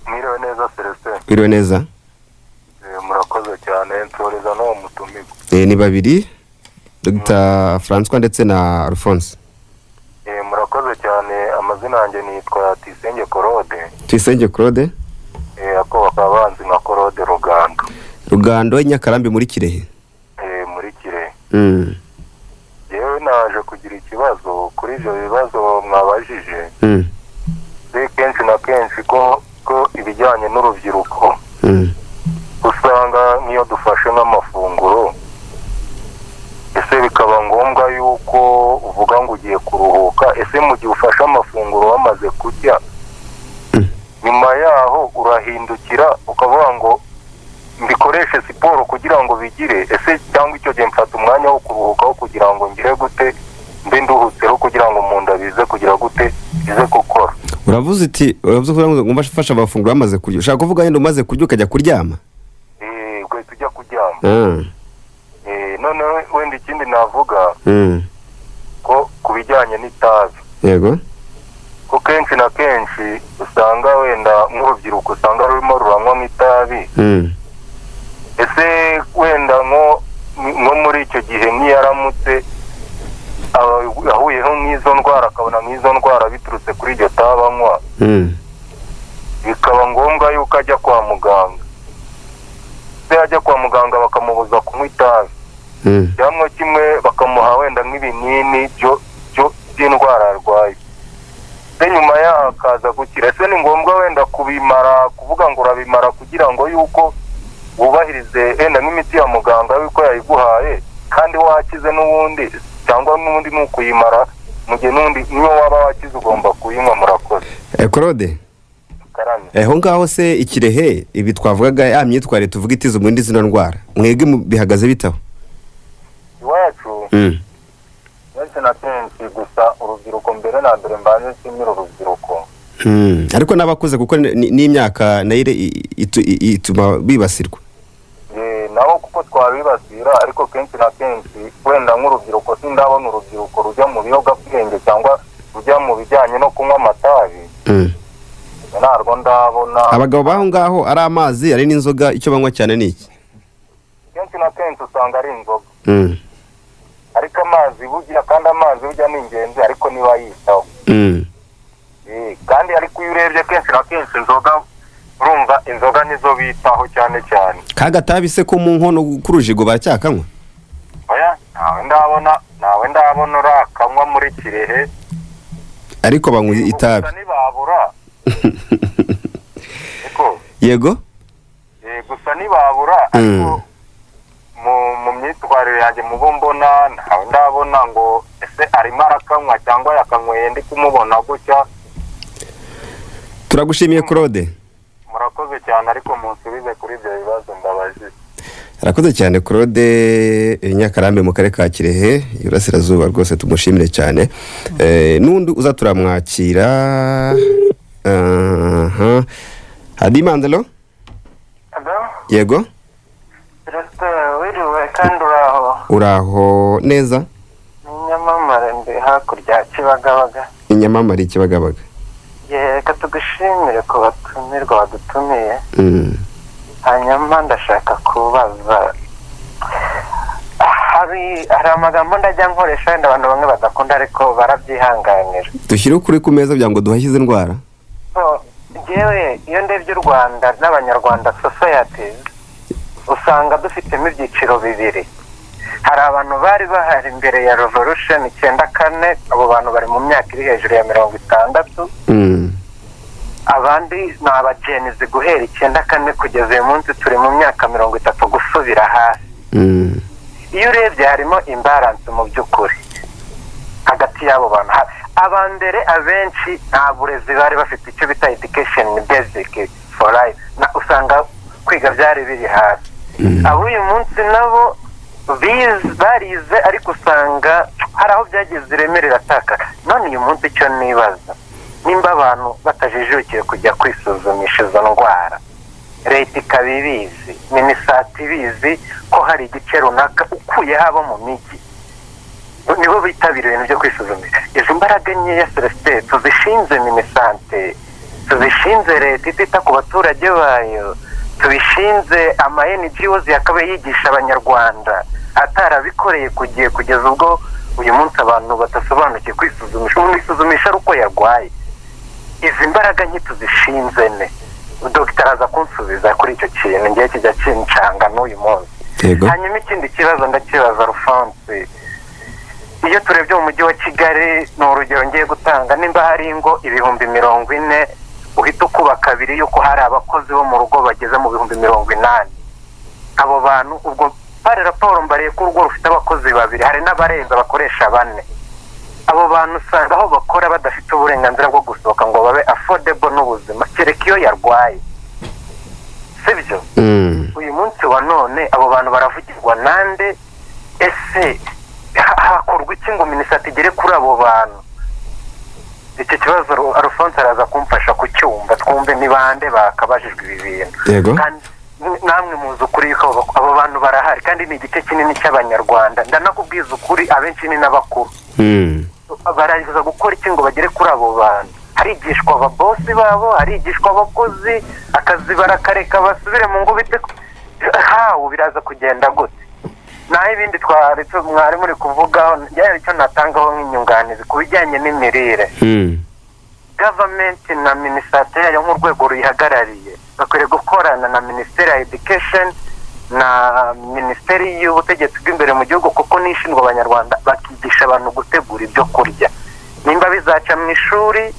Mwiriwe neza Celestin.
Mwiriwe neza.
Murakoze cyane. Nsoreza no mutumirwa.
Ni babiri, Dr. François ndetse na Alphonse.
Murakoze cyane. Amaze amazina yanjye nitwa Tuyisenge Claude.
Tuyisenge Claude.
Ako bakaba banzi nka Claude Rugando.
Rugando Nyakarambi muri Kirehe.
Muri Kirehe.
Yewe
naje kugira ikibazo kuri ibyo bibazo mwabajije. Kenshi na kenshi ko ibijyanye n'urubyiruko usanga niyo dufashe nk'amafunguro ese bikaba ngombwa yuko uvuga ngo ugiye kuruhuka, ese mu gihe ufashe amafunguro wamaze kurya nyuma yaho urahindukira ukavuga ngo mbikoreshe siporo kugira ngo bigire, ese cyangwa icyo gihe mfata umwanya wo kuruhukaho kugira ngo ngire gute mbe nduhutseho kugira ngo mu nda bize kugira gute bize gukora.
Uravuze kugira ngo ngomba fasha amafunguro wamaze kurya, ushaka kuvuga yenda umaze kurya ukajya kuryama?
Ubwo tujya kuryama. None wenda ikindi navuga ko kubijyanye n'itabi.
Yego.
Ko kenshi na kenshi usanga wenda nk'urubyiruko usanga rurimo ruranywa nk'itabi. Ese wenda nko muri icyo gihe nk'iyaramutse ahuyeho nk'izo ndwara akabona nk'izo ndwara biturutse kuri iryo tabi anywa, bikaba ngombwa yuko ajya kwa muganga. Se ajya kwa muganga bakamubuza kunywa itabi, cyangwa kimwe bakamuha wenda nk'ibinini by'indwara arwaye, se nyuma yaho akaza gukira. Ese ni ngombwa wenda kubimara, kuvuga ngo urabimara kugira ngo yuko wubahirize wenda nk'imiti ya muganga yuko yayiguhaye kandi wakize n'ubundi, cyangwa n'ubundi ni ukuyimara mu gihe n'undi niyo waba wakize ugomba kuyinywa? Murakoze.
Claude,
Karame.
Aho ngaho se Ikirehe ibi twavugaga ya myitwarire tuvuga itizo mu zino ndwara mwege bihagaze bitaho
iwacu? Ndetse na kenshi gusa urubyiruko mbere na mbere mbanze nshimira urubyiruko,
ariko n'abakuze kuko n'imyaka nayo ituma bibasirwa.
naho kuko twabibasira, ariko kenshi na kenshi wenda nk'urubyiruko sindabona urubyiruko rujya mu biyobyabwenge cyangwa rujya mu bijyanye no kunywa amatabi. Ntabwo ndabona.
Abagabo baho ngaho ari amazi ari n'inzoga, icyo banywa cyane ni iki?
Kenshi na kenshi usanga ari inzoga. Ariko amazi burya, kandi amazi burya ni ingenzi ariko niba yitaho. Kandi ariko iyo urebye kenshi na kenshi inzoga, urumva inzoga nizo bitaho cyane cyane.
Kagatabi se ko mu nkono k'urujigo baracyakanywa?
Oya, nawe ndabona urakanywa muri Kirehe,
ariko banywa itabi.
Ntibabura.
Yego.
Gusa ntibabura, ariko mu myitwarire yanjye mubo mbona nawe ndabona ngo ese arimo arakanywa cyangwa yakanyweye ndi kumubona gutya.
Turagushimiye Claude.
Murakoze cyane, ariko munsubize kuri ibyo bibazo ndabajije.
Arakoze cyane Claude Nyakarambe mu karere ka Kirehe y'Iburasirazuba, rwose tumushimire cyane. N'undi uzaturamwakira Hadi Mandelo. Yego.
Wiriwe kandi
uraho neza?
Inyamamare mbe hakurya Kibagabaga.
Inyamamare Kibagabaga.
Reka tugushimire ko batumirwa badutumiye. Hanyuma ndashaka kubaza, hari amagambo ndajya nkoresha wenda abantu bamwe badakunda ariko barabyihanganira.
Dushyire ukuri ku meza kugira ngo duhashyize indwara.
Yewe iyo ndebye u Rwanda n'abanyarwanda societies usanga dufitemo ibyiciro bibiri. Hari abantu bari bahari imbere ya revolution 94, abo bantu bari mu myaka iri hejuru ya 60. Abandi ni abagenizi guhera 94 kugeza uyu munsi turi mu myaka 30 gusubira hasi. Iyo urebye harimo imbalance mu by'ukuri hagati y'abo bantu. Abambere abenshi nta burezi bari bafite, icyo bita education basic for life, usanga kwiga byari biri hasi. Abo uyu munsi nabo barize ariko usanga hari aho byageze ireme rirataka. None uyu munsi icyo nibaza, nimba abantu batajijukiye kujya kwisuzumisha izo ndwara, leta ikaba ibizi, minisati ibizi ko hari igice runaka ukuye haba mu mijyi nibo bitabira ibintu byo kwisuzumisha, izo mbaraga nkeya Celestin tuzishinze minisante, tuzishinze leta itita ku baturage bayo, tubishinze ama NGOs yakabaye yigisha abanyarwanda, atarabikoreye kugeza ubwo uyu munsi abantu batasobanukiye kwisuzumisha. Umuntu yisuzumisha ari uko yarwaye, izi mbaraga nke tuzishinze ne dogiteri aza kunsubiza kuri icyo kintu ngiye kijya kincanga n'uyu munsi. Hanyuma ikindi kibazo ndakibaza Rufonse, iyo turebye mu mujyi wa Kigali ni urugero ngiye gutanga, nimba hari ingo 40,000 uhita ukuba kabiri yuko hari abakozi bo mu rugo bageze mu 80,000. Abo bantu ubwo hari raporo mbariye ko urugo rufite abakozi 2, hari n'abarenza bakoresha 4. Abo bantu usanga aho bakora badafite uburenganzira bwo gusohoka ngo babe affordable n'ubuzima kereka iyo yarwaye, sibyo? Uyu munsi wa none abo bantu baravugirwa nande? Ese hakorwa iki ngo minisati igere kuri abo bantu? Icyo kibazo Alphonse araza kumfasha kucyumva, twumve ni bande bakabajijwe ibi bintu. Kandi namwe muzi ukuri ko abo bantu barahari kandi ni igice kinini cy'abanyarwanda, ndanakubwiza ukuri abenshi ni n'abakuru. Baraza gukora iki ngo bagere kuri abo bantu? Harigishwa ababosi babo, harigishwa abakozi, akazi barakareka basubire mu ngo bite? Hawo biraza kugenda gute? Naho ibindi mwari muri kuvugaho njyewe icyo natangaho nk'inyunganizi ku bijyanye n'imirire. Government na minisiteri yayo nk'urwego ruyihagarariye bakwiriye gukorana na Ministry of Education na Ministry y'ubutegetsi bw'imbere mu gihugu, kuko nishinzwe abanyarwanda bakigisha abantu gutegura ibyo kurya. Nimba bizaca mu ishuri,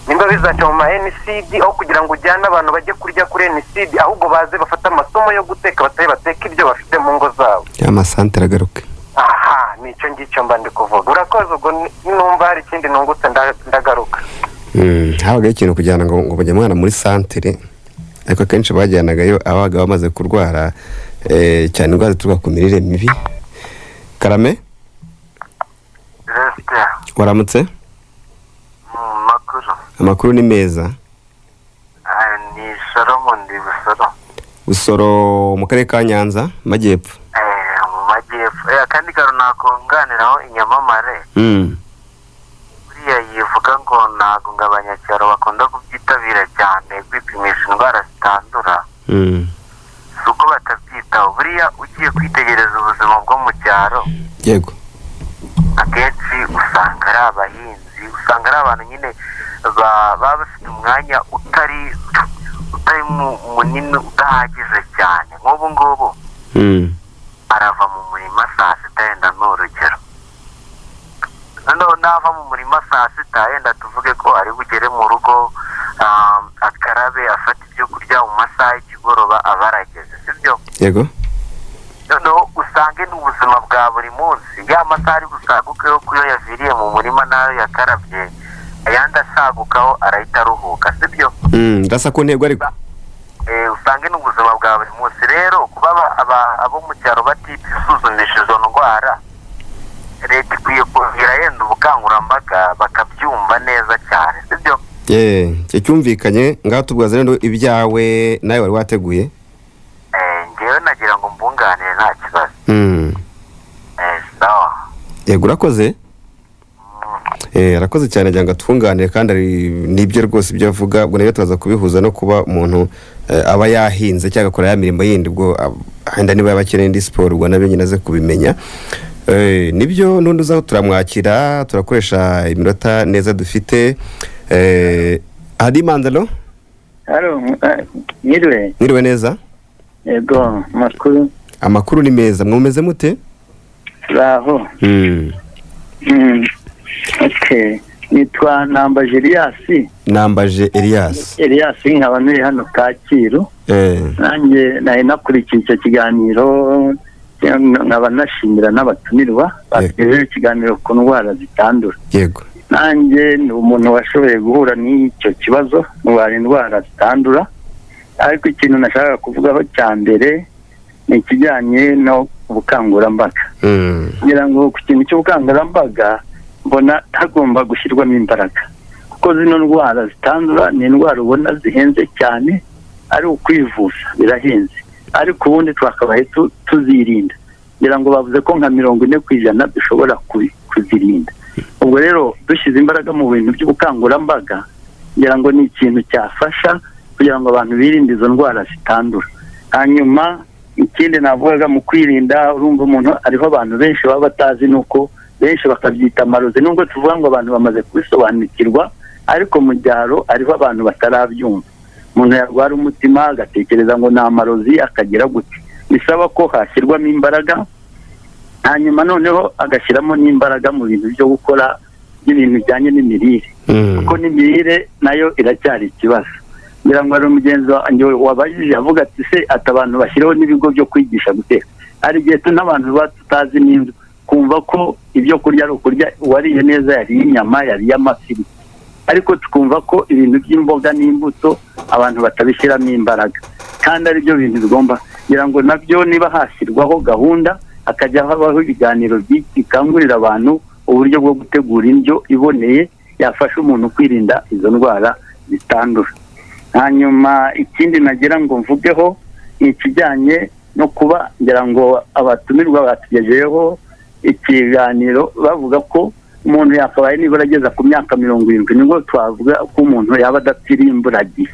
nimba bizaca mu NCD, aho kugira ngo ujyane abantu bajye kurya kuri NCD, ahubwo baze bafata amasomo yo guteka, bateka ibyo bafite mu ngo zabo.
Amasantere agaruke.
Aha, nicyo ngicyo mba ndi kuvuga. Urakoze, ubwo numva hari ikindi nungutse ndagaruka.
Habaga ikintu kujyana ngo bajye mwana muri santere, ariko akenshi bajyanagayo abaga bamaze kurwara cyane indwara zituruka ku mirire mibi. Karame? Waramutse? Amakuru ni meza.
Ni Solomon ndi
Busoro mu karere ka Nyanza Majyepfo.
Mu Majyepfo. Kandi karunakonganiraho Inyamamare. Buriya yivuga ngo ntago ng'abanyacyaro bakunda kubyitabira cyane kwipimisha indwara zitandura. Suko batabyitaho. Buriya ugiye kwitegereza ubuzima bwo mu cyaro.
Yego.
Akenshi usanga ari abahinzi, usanga ari abantu nyine baba bafite umwanya utari munini udahagije cyane. Nk'ubu ngubu arava mu murima saa 6 yenda n'urugero, noneho nava mu murima saa 6 yenda tuvuge ko ari bugere mu rugo akarabe afata ibyo kurya mu masaha y'ikigoroba abarageze, sibyo?
Yego.
Noneho usange n'ubuzima bwa buri munsi ya masaha ari busagukeho kuyo yaviriye mu murima nayo yakarabye, ayandi asagukaho arahita aruhuka, sibyo?
Ndasa ku ntego ariko
usange n'ubuzima bwa buri munsi. Rero kuba abo mu cyaro batisuzumisha izo ndwara, leta ikwiye kongera yenda ubukangurambaga bakabyumva neza cyane, sibyo?
cyo cyumvikanye. Ngaho tubwaza rero ibyawe nawe wari wateguye.
Ngewe nagira ngo mbunganire nta kibazo. Sawa.
Yego, urakoze. Arakoze cyane cyangwa twunganire, kandi nibyo rwose ibyo avuga. Ubwo nayo turaza kubihuza no kuba umuntu aba yahinze cyangwa akora ya mirimo yindi, ubwo henda niba yabakeneye indi siporo ubwo nabyo nyine aze kubimenya. Nibyo n'undi uzaho turamwakira, turakoresha iminota neza dufite. Hadi Mandalo.
Halo, Niriwe
neza.
Yego,
amakuru ni meza. Mwumeze mute?
Raho. Okay. Nitwa Nambaje Elias. Elias nkaba nuri hano Kacyiru. Nanjye naye nakurikiye icyo kiganiro, nkaba nashimira n'abatumirwa bateje ikiganiro ku ndwara zitandura.
Yego.
Nanjye ni umuntu washoboye guhura n'icyo kibazo indwara zitandura, ariko ikintu nashaka kuvugaho cya mbere ni ikijyanye no ubukangurambaga. Ngira ngo ku kintu cy'ubukangurambaga mbona hagomba gushyirwamo imbaraga, kuko zino ndwara zitandura ni indwara ubona zihenze cyane, ari ukwivuza birahenze, ariko ubundi twakabaye tuzirinda. Ngira ngo bavuze ko nka 40% dushobora kuzirinda. Ubwo rero dushyize imbaraga mu bintu by'ubukangurambaga, ngira ngo ni ikintu cyafasha kugira ngo abantu birinde izo ndwara zitandura. Hanyuma ikindi navugaga mu kwirinda, urumva umuntu ariho abantu benshi baba batazi, nuko benshi bakabyita amarozi, nubwo tuvuga ngo abantu bamaze kubisobanukirwa, ariko mu byaro ariho abantu batarabyumva. Umuntu yarwara umutima agatekereza ngo ni amarozi akagira gute. Bisaba ko hashyirwamo imbaraga, hanyuma noneho agashyiramo n'imbaraga mu bintu byo gukora ibintu bijyanye n'imirire, kuko n'imirire nayo iracyari ikibazo. ngira ngo ari umugenzi wanjye wabajije avuga ati se ati abantu bashyiraho n'ibigo byo kwigisha guteka. Hari igihe n'abantu batazi n'inzu kumva ko ibyo kurya ari ukurya, uwariye neza yariye inyama, yariye amafi, ariko tukumva ko ibintu by'imboga n'imbuto abantu batabishyiramo imbaraga, kandi ari byo bintu bigomba. Ngira ngo nabyo niba hashyirwaho gahunda, hakajya habaho ibiganiro bikangurira abantu uburyo bwo gutegura indyo iboneye yafasha umuntu kwirinda izo ndwara zitandura. Hanyuma ikindi nagira ngo mvugeho ni ikijyanye no kuba, ngira ngo abatumirwa batugejejeho ikiganiro bavuga ko umuntu yakabaye nibura ageza ku myaka 70 nibwo twavuga ko umuntu yaba adapfiriye imburagihe.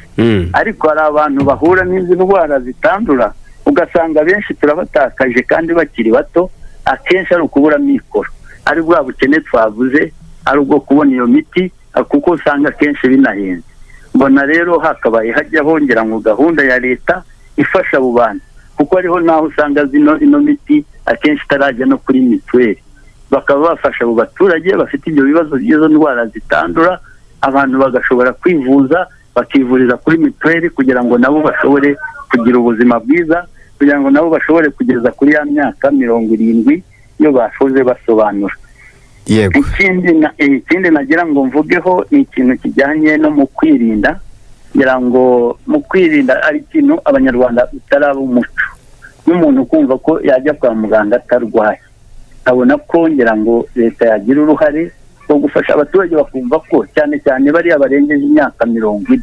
Ariko hari abantu bahura n'izi ndwara zitandura ugasanga benshi turabatakaje kandi bakiri bato, akenshi ari ukubura mikoro, ari bwa bukene twavuze, ari ubwo kubona iyo miti, kuko usanga akenshi binahenze. Mbona rero hakabaye hajyaho ngira ngo gahunda ya leta ifasha abo bantu, kuko ariho naho usanga ino miti akenshi itarajya no kuri mituweli, bakaba bafasha abo baturage bafite ibyo bibazo by'izo ndwara zitandura, abantu bagashobora kwivuza, bakivuriza kuri mituweli kugira ngo nabo bashobore kugira ubuzima bwiza, kugira ngo nabo bashobore kugeza kuri ya myaka 70 iyo bashoje basobanura.
Yego.
Ikindi nagira ngo mvugeho ni ikintu kijyanye no mu kwirinda. Ngira ngo mu kwirinda ari ikintu abanyarwanda utaraba umuco, n'umuntu kumva ko yajya kwa muganga atarwaye. Abona ko ngira ngo leta yagira uruhare rwo gufasha abaturage, bakumva ko cyane cyane bari abarengeje imyaka 70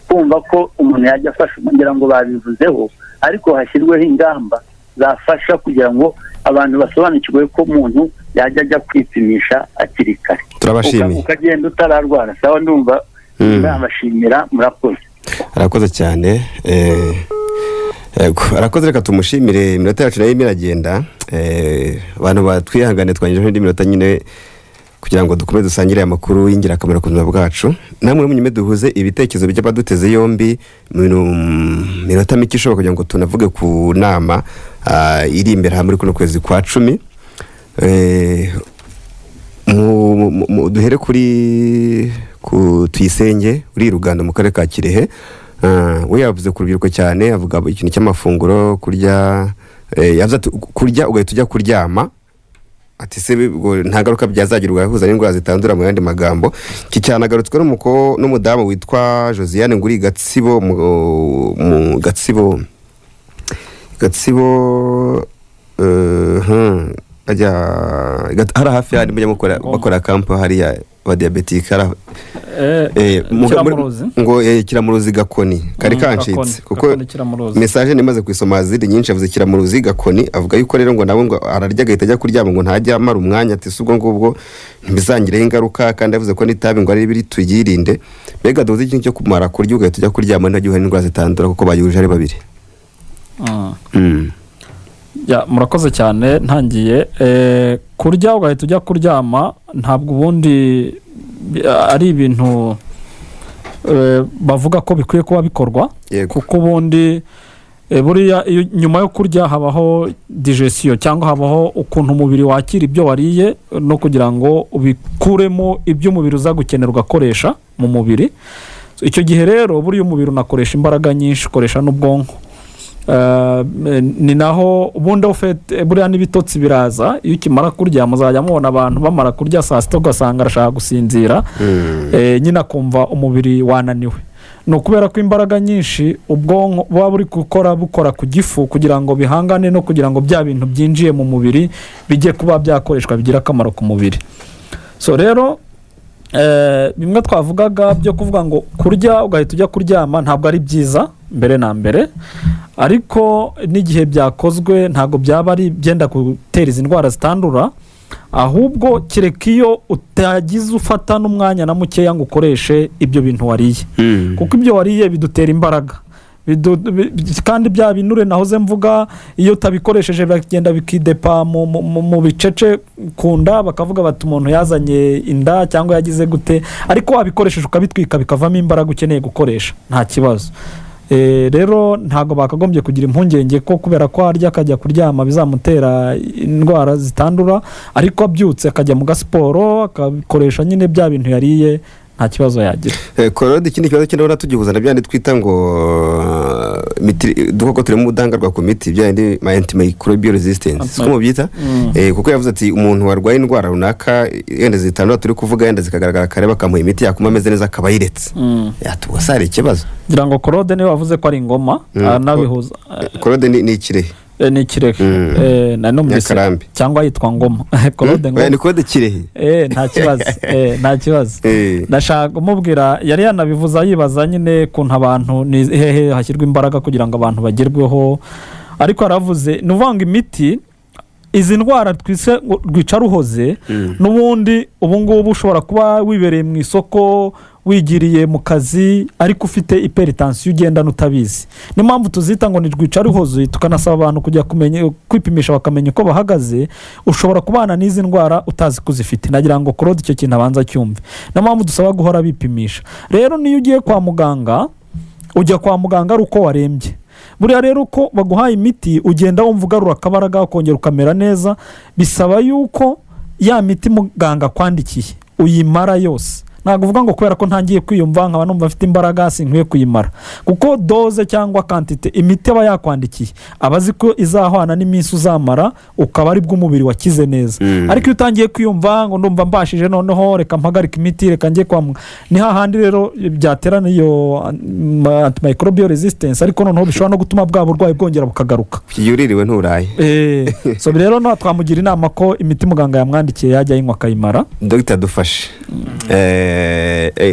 kumva ko umuntu yajya afasha. Ngira ngo babivuzeho, ariko hashyirweho ingamba zafasha kugira ngo abantu basobanukirwe ko umuntu yajya ajya kwipimisha akiri kare.
Turabashimiye.
Ukagenda utararwara. Sawa, ndumva ndabashimira, murakoze.
Arakoze cyane. Arakoze, reka tumushimire. Iminota yacu nayo iragenda. Abantu batwihangane twangijeho indi minota nyine kugira ngo dukomeze dusangire amakuru y'ingirakamaro ku buzima bwacu. Namwe munyime duhuze ibitekerezo bijya baduteze yombi minota mike ishoboka kugira ngo tunavuge ku nama iri imbere muri kuno kwezi kwa 10. Duhere kuri Tuyisenge uri Rugando mu karere ka Kirehe. We yavuze ku rubyiruko cyane, avuga ikintu cy'amafunguro, kurya, yavuze ati kurya ugahita ujya kuryama, ati se nta garuka byazagira ugahuza n'indwara zitandura. Mu yandi magambo, iki cyane agarutswe n'umudamu witwa Josiane Nguri Gatsibo mu Gatsibo ajya hari hafi hari mujya bakora kampo hariya ba diabetic ngo Kiramuruzi Gakoni kari kancitse, kuko message nimaze kwisoma ziri nyinshi. Avuze Kiramuruzi Gakoni, avuga yuko rero ngo nawe ngo ararya gahita ajya kuryama, ngo ntajya amara umwanya, ati subwo ngubwo ntibizangireho ingaruka, kandi yavuze ko n'itabi ngo ari biri tuyirinde. Mbega duze ikintu cyo kumara kurya ugahita ujya kuryama ntajya uhana indwara zitandura, kuko bayuje ari babiri.
Murakoze cyane. Ntangiye kurya ugahita ujya kuryama, ntabwo ubundi ari ibintu bavuga ko bikwiye kuba bikorwa, kuko ubundi buriya nyuma yo kurya habaho digestion, cyangwa habaho ukuntu umubiri wakira ibyo wariye, no kugira ngo ubikuremo ibyo umubiri uzagukenera ugakoresha mu mubiri. Icyo gihe rero buriya umubiri unakoresha imbaraga nyinshi, ukoresha n'ubwonko. Ni naho ubundi ufite buriya n'ibitotsi biraza iyo ukimara kurya. Muzajya mubona abantu bamara kurya saa sita ugasanga arashaka gusinzira, nyine akumva umubiri wananiwe. Ni ukubera ko imbaraga nyinshi ubwonko buba buri bukora ku gifu kugira ngo bihangane no kugira ngo bya bintu byinjiye mu mubiri bijye kuba byakoreshwa bigira akamaro ku mubiri. So rero bimwe twavugaga byo kuvuga ngo kurya ugahita ujya kuryama ntabwo ari byiza mbere na mbere, ariko n'igihe byakozwe ntabwo byaba ari byenda gutera izi ndwara zitandura, ahubwo kereka iyo utagize ufata n'umwanya na mukeya ngo ukoreshe ibyo bintu wariye, kuko ibyo wariye bidutera imbaraga. kandi bya binure nahoze mvuga iyo utabikoresheje bagenda bikidepa mu bicece ku nda bakavuga bati umuntu yazanye inda cyangwa yagize gute, ariko wabikoresheje ukabitwika bikavamo imbaraga ukeneye gukoresha nta kibazo. Rero ntabwo bakagombye kugira impungenge ko kubera ko arya akajya kuryama bizamutera indwara zitandura, ariko abyutse akajya mu gasiporo akakoresha nyine bya bintu yariye nta kibazo yagira.
Korode, ikindi kibazo cy'indwara tugihuza na byandi twita ngo dukoko turi mu budahangarwa ku miti byandi antimicrobial resistance ko mubyita, kuko yavuze ati umuntu warwaye indwara runaka yenda zitandura turi kuvuga yenda zikagaragara kare bakamuha imiti yakuma ameze neza akaba yiretse yatubasa hari ikibazo.
Ngira ngo Korode niwe wavuze ko ari ingoma nabihuza.
Korode ni ikirehe
ni kirehe na numvise cyangwa yitwa ngoma. Korode ngoma
ni Korode kirehe
nta kibazo nta kibazo. Ndashaka umubwira yari yanabivuza yibaza nyine kuntu abantu ni hehe hashyirwa imbaraga kugira ngo abantu bagerweho, ariko aravuze nuvanga imiti izi ndwara twise rwica ruhoze n'ubundi ubu ngubu ushobora kuba wibereye mu isoko wigiriye mu kazi ariko ufite hypertension ugendana utabizi. Ni mpamvu tuzita ngo ni rwica ruhoze, tukanasaba abantu kujya kwipimisha bakamenya uko bahagaze. Ushobora kubana n'izi ndwara utazi kuzifite. Nagira ngo Korode icyo kintu abanza cyumve. Ni mpamvu dusaba guhora bipimisha. Rero niyo ugiye kwa muganga ujya kwa muganga ari uko warembye. Buriya rero uko baguhaye imiti ugenda wumva ugarura akabaraga ukongera ukamera neza, bisaba yuko ya miti muganga kwandikiye uyimara yose. Ntabwo uvuga ngo kubera ko ntangiye kwiyumva nkaba numva mfite imbaraga sinkwiye kuyimara, kuko doze cyangwa quantité imiti aba yakwandikiye abazi ko izahwana n'iminsi uzamara ukaba ari bw'umubiri wakize neza. Ariko iyo utangiye kwiyumva ngo ndumva mbashije noneho reka mpagarika imiti reka njye kwa ni hahandi rero byaterana iyo antimicrobial resistance, ariko noneho bishobora no gutuma bwa burwayi bwongera bukagaruka.
Yuririwe nturaye.
So rero no twamugira inama ko imiti muganga yamwandikiye yajya yinywa akayimara.
Dr. dufashe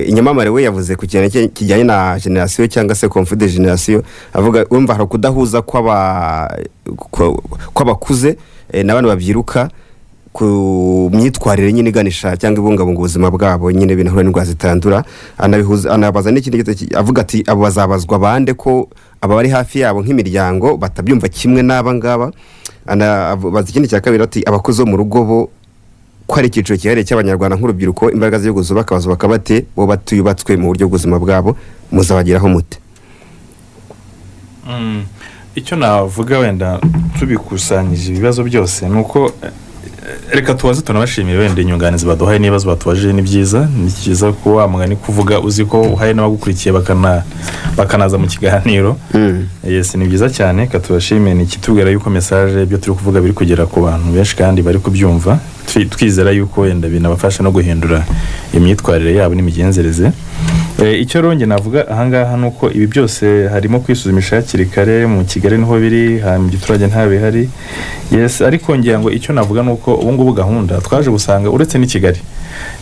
inyamamare we yavuze ku kintu kijyanye na generation cyangwa se conflit de generation, avuga urumva hari kudahuza kw'abakuze n'abana babyiruka ku myitwarire nyine iganisha cyangwa ibungabunga ubuzima bwabo nyine binahura n'indwara zitandura. Anabaza n'ikindi avuga ati abo bazabazwa bande ko aba bari hafi yabo nk'imiryango batabyumva kimwe n'aba ngaba. Anabaza ikindi cya kabiri ati abakozi bo mu rugo bo ko ari icyiciro cyihariye cy'abanyarwanda nk'urubyiruko imbaraga z'igihugu zubaka bate bo batuyubatswe mu buryo bw'ubuzima bwabo muzabageraho mute?
Icyo navuga wenda tubikusanyije ibibazo byose nuko reka tubaze tunabashimira wenda inyunganizi baduhaye n'ibibazo batubajije. Ni byiza ko wamugani kuvuga uzi ko uhaye n'abagukurikiye bakanaza mu kiganiro. Yes, ni byiza cyane katubashimiye. Ni kitubwira yuko message byo turi kuvuga biri kugera ku bantu benshi kandi bari kubyumva. Twizera yuko wenda binabafasha no guhindura imyitwarire yabo n'imigenzereze. Icyo ronge navuga ahangaha nuko ibi byose harimo kwisuzumisha hakiri kare mu Kigali niho biri, mu giturage ntabe hari. Yes, ariko ngira ngo icyo navuga nuko ubu ngubu gahunda twaje gusanga uretse ni Kigali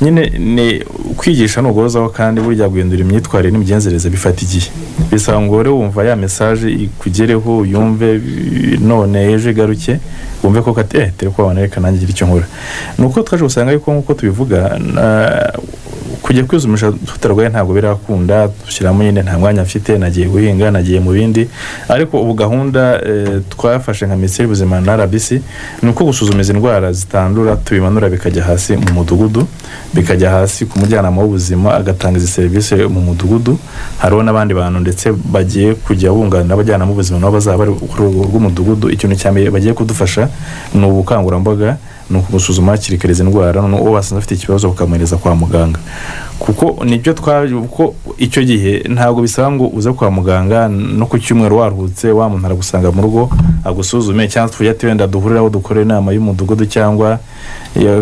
nyine ni kwigisha n'ugorozaho kandi burya guhindura imyitwarire n'imigenzereze bifata igihe. Bisaba ngo rero wumva ya message ikugereho yumve none ejo garuke wumve ko kate tere ko abana reka nanjye icyo nkora. Nuko twaje gusanga yuko nkuko tubivuga kujya kwizumisha tutarwaye ntabwo birakunda, dushyiramo nyine nta mwanya afite, nagiye guhinga nagiye mu bindi. Ariko ubu gahunda twafashe nka Minisiteri y'Ubuzima na RBC nuko gusuzumiza indwara zitandura tubimanura bikajya hasi mu mudugudu, bikajya hasi ku mujyanama w'ubuzima agatanga izi serivisi mu mudugudu. Hariho n'abandi bantu ndetse bagiye kujya bunganira abajyanama b'ubuzima nabo bazaba bari ku rwego rw'umudugudu. Ikintu cyambere bagiye kudufasha ni ubukangurambaga, ni ukugusuzuma hakiri kare izi ndwara n'uwo wasanze afite ikibazo ukamwereza kwa muganga, kuko nibyo uko icyo gihe ntabwo bisaba ngo uze kwa muganga no ku cyumweru waruhutse wa muntu aragusanga mu rugo agusuzume cyangwa tujya wenda duhuriraho dukore inama y'umudugudu cyangwa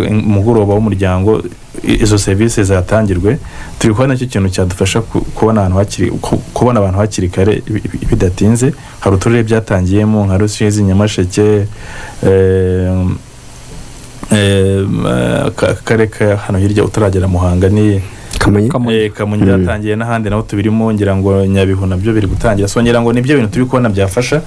umugoroba w'umuryango izo serivisi zatangirwe. Turi kubona icyo kintu cyadufasha kubona abantu hakiri kare bidatinze. Hari uturere byatangiyemo nka Rusizi, Nyamasheke, akarere hano hirya utaragera Muhanga ni Kamonyi byatangiye n'ahandi naho tubirimo ngira ngo Nyabihu nabyo biri gutangira so ngira ngo nibyo bintu turi kubona byafasha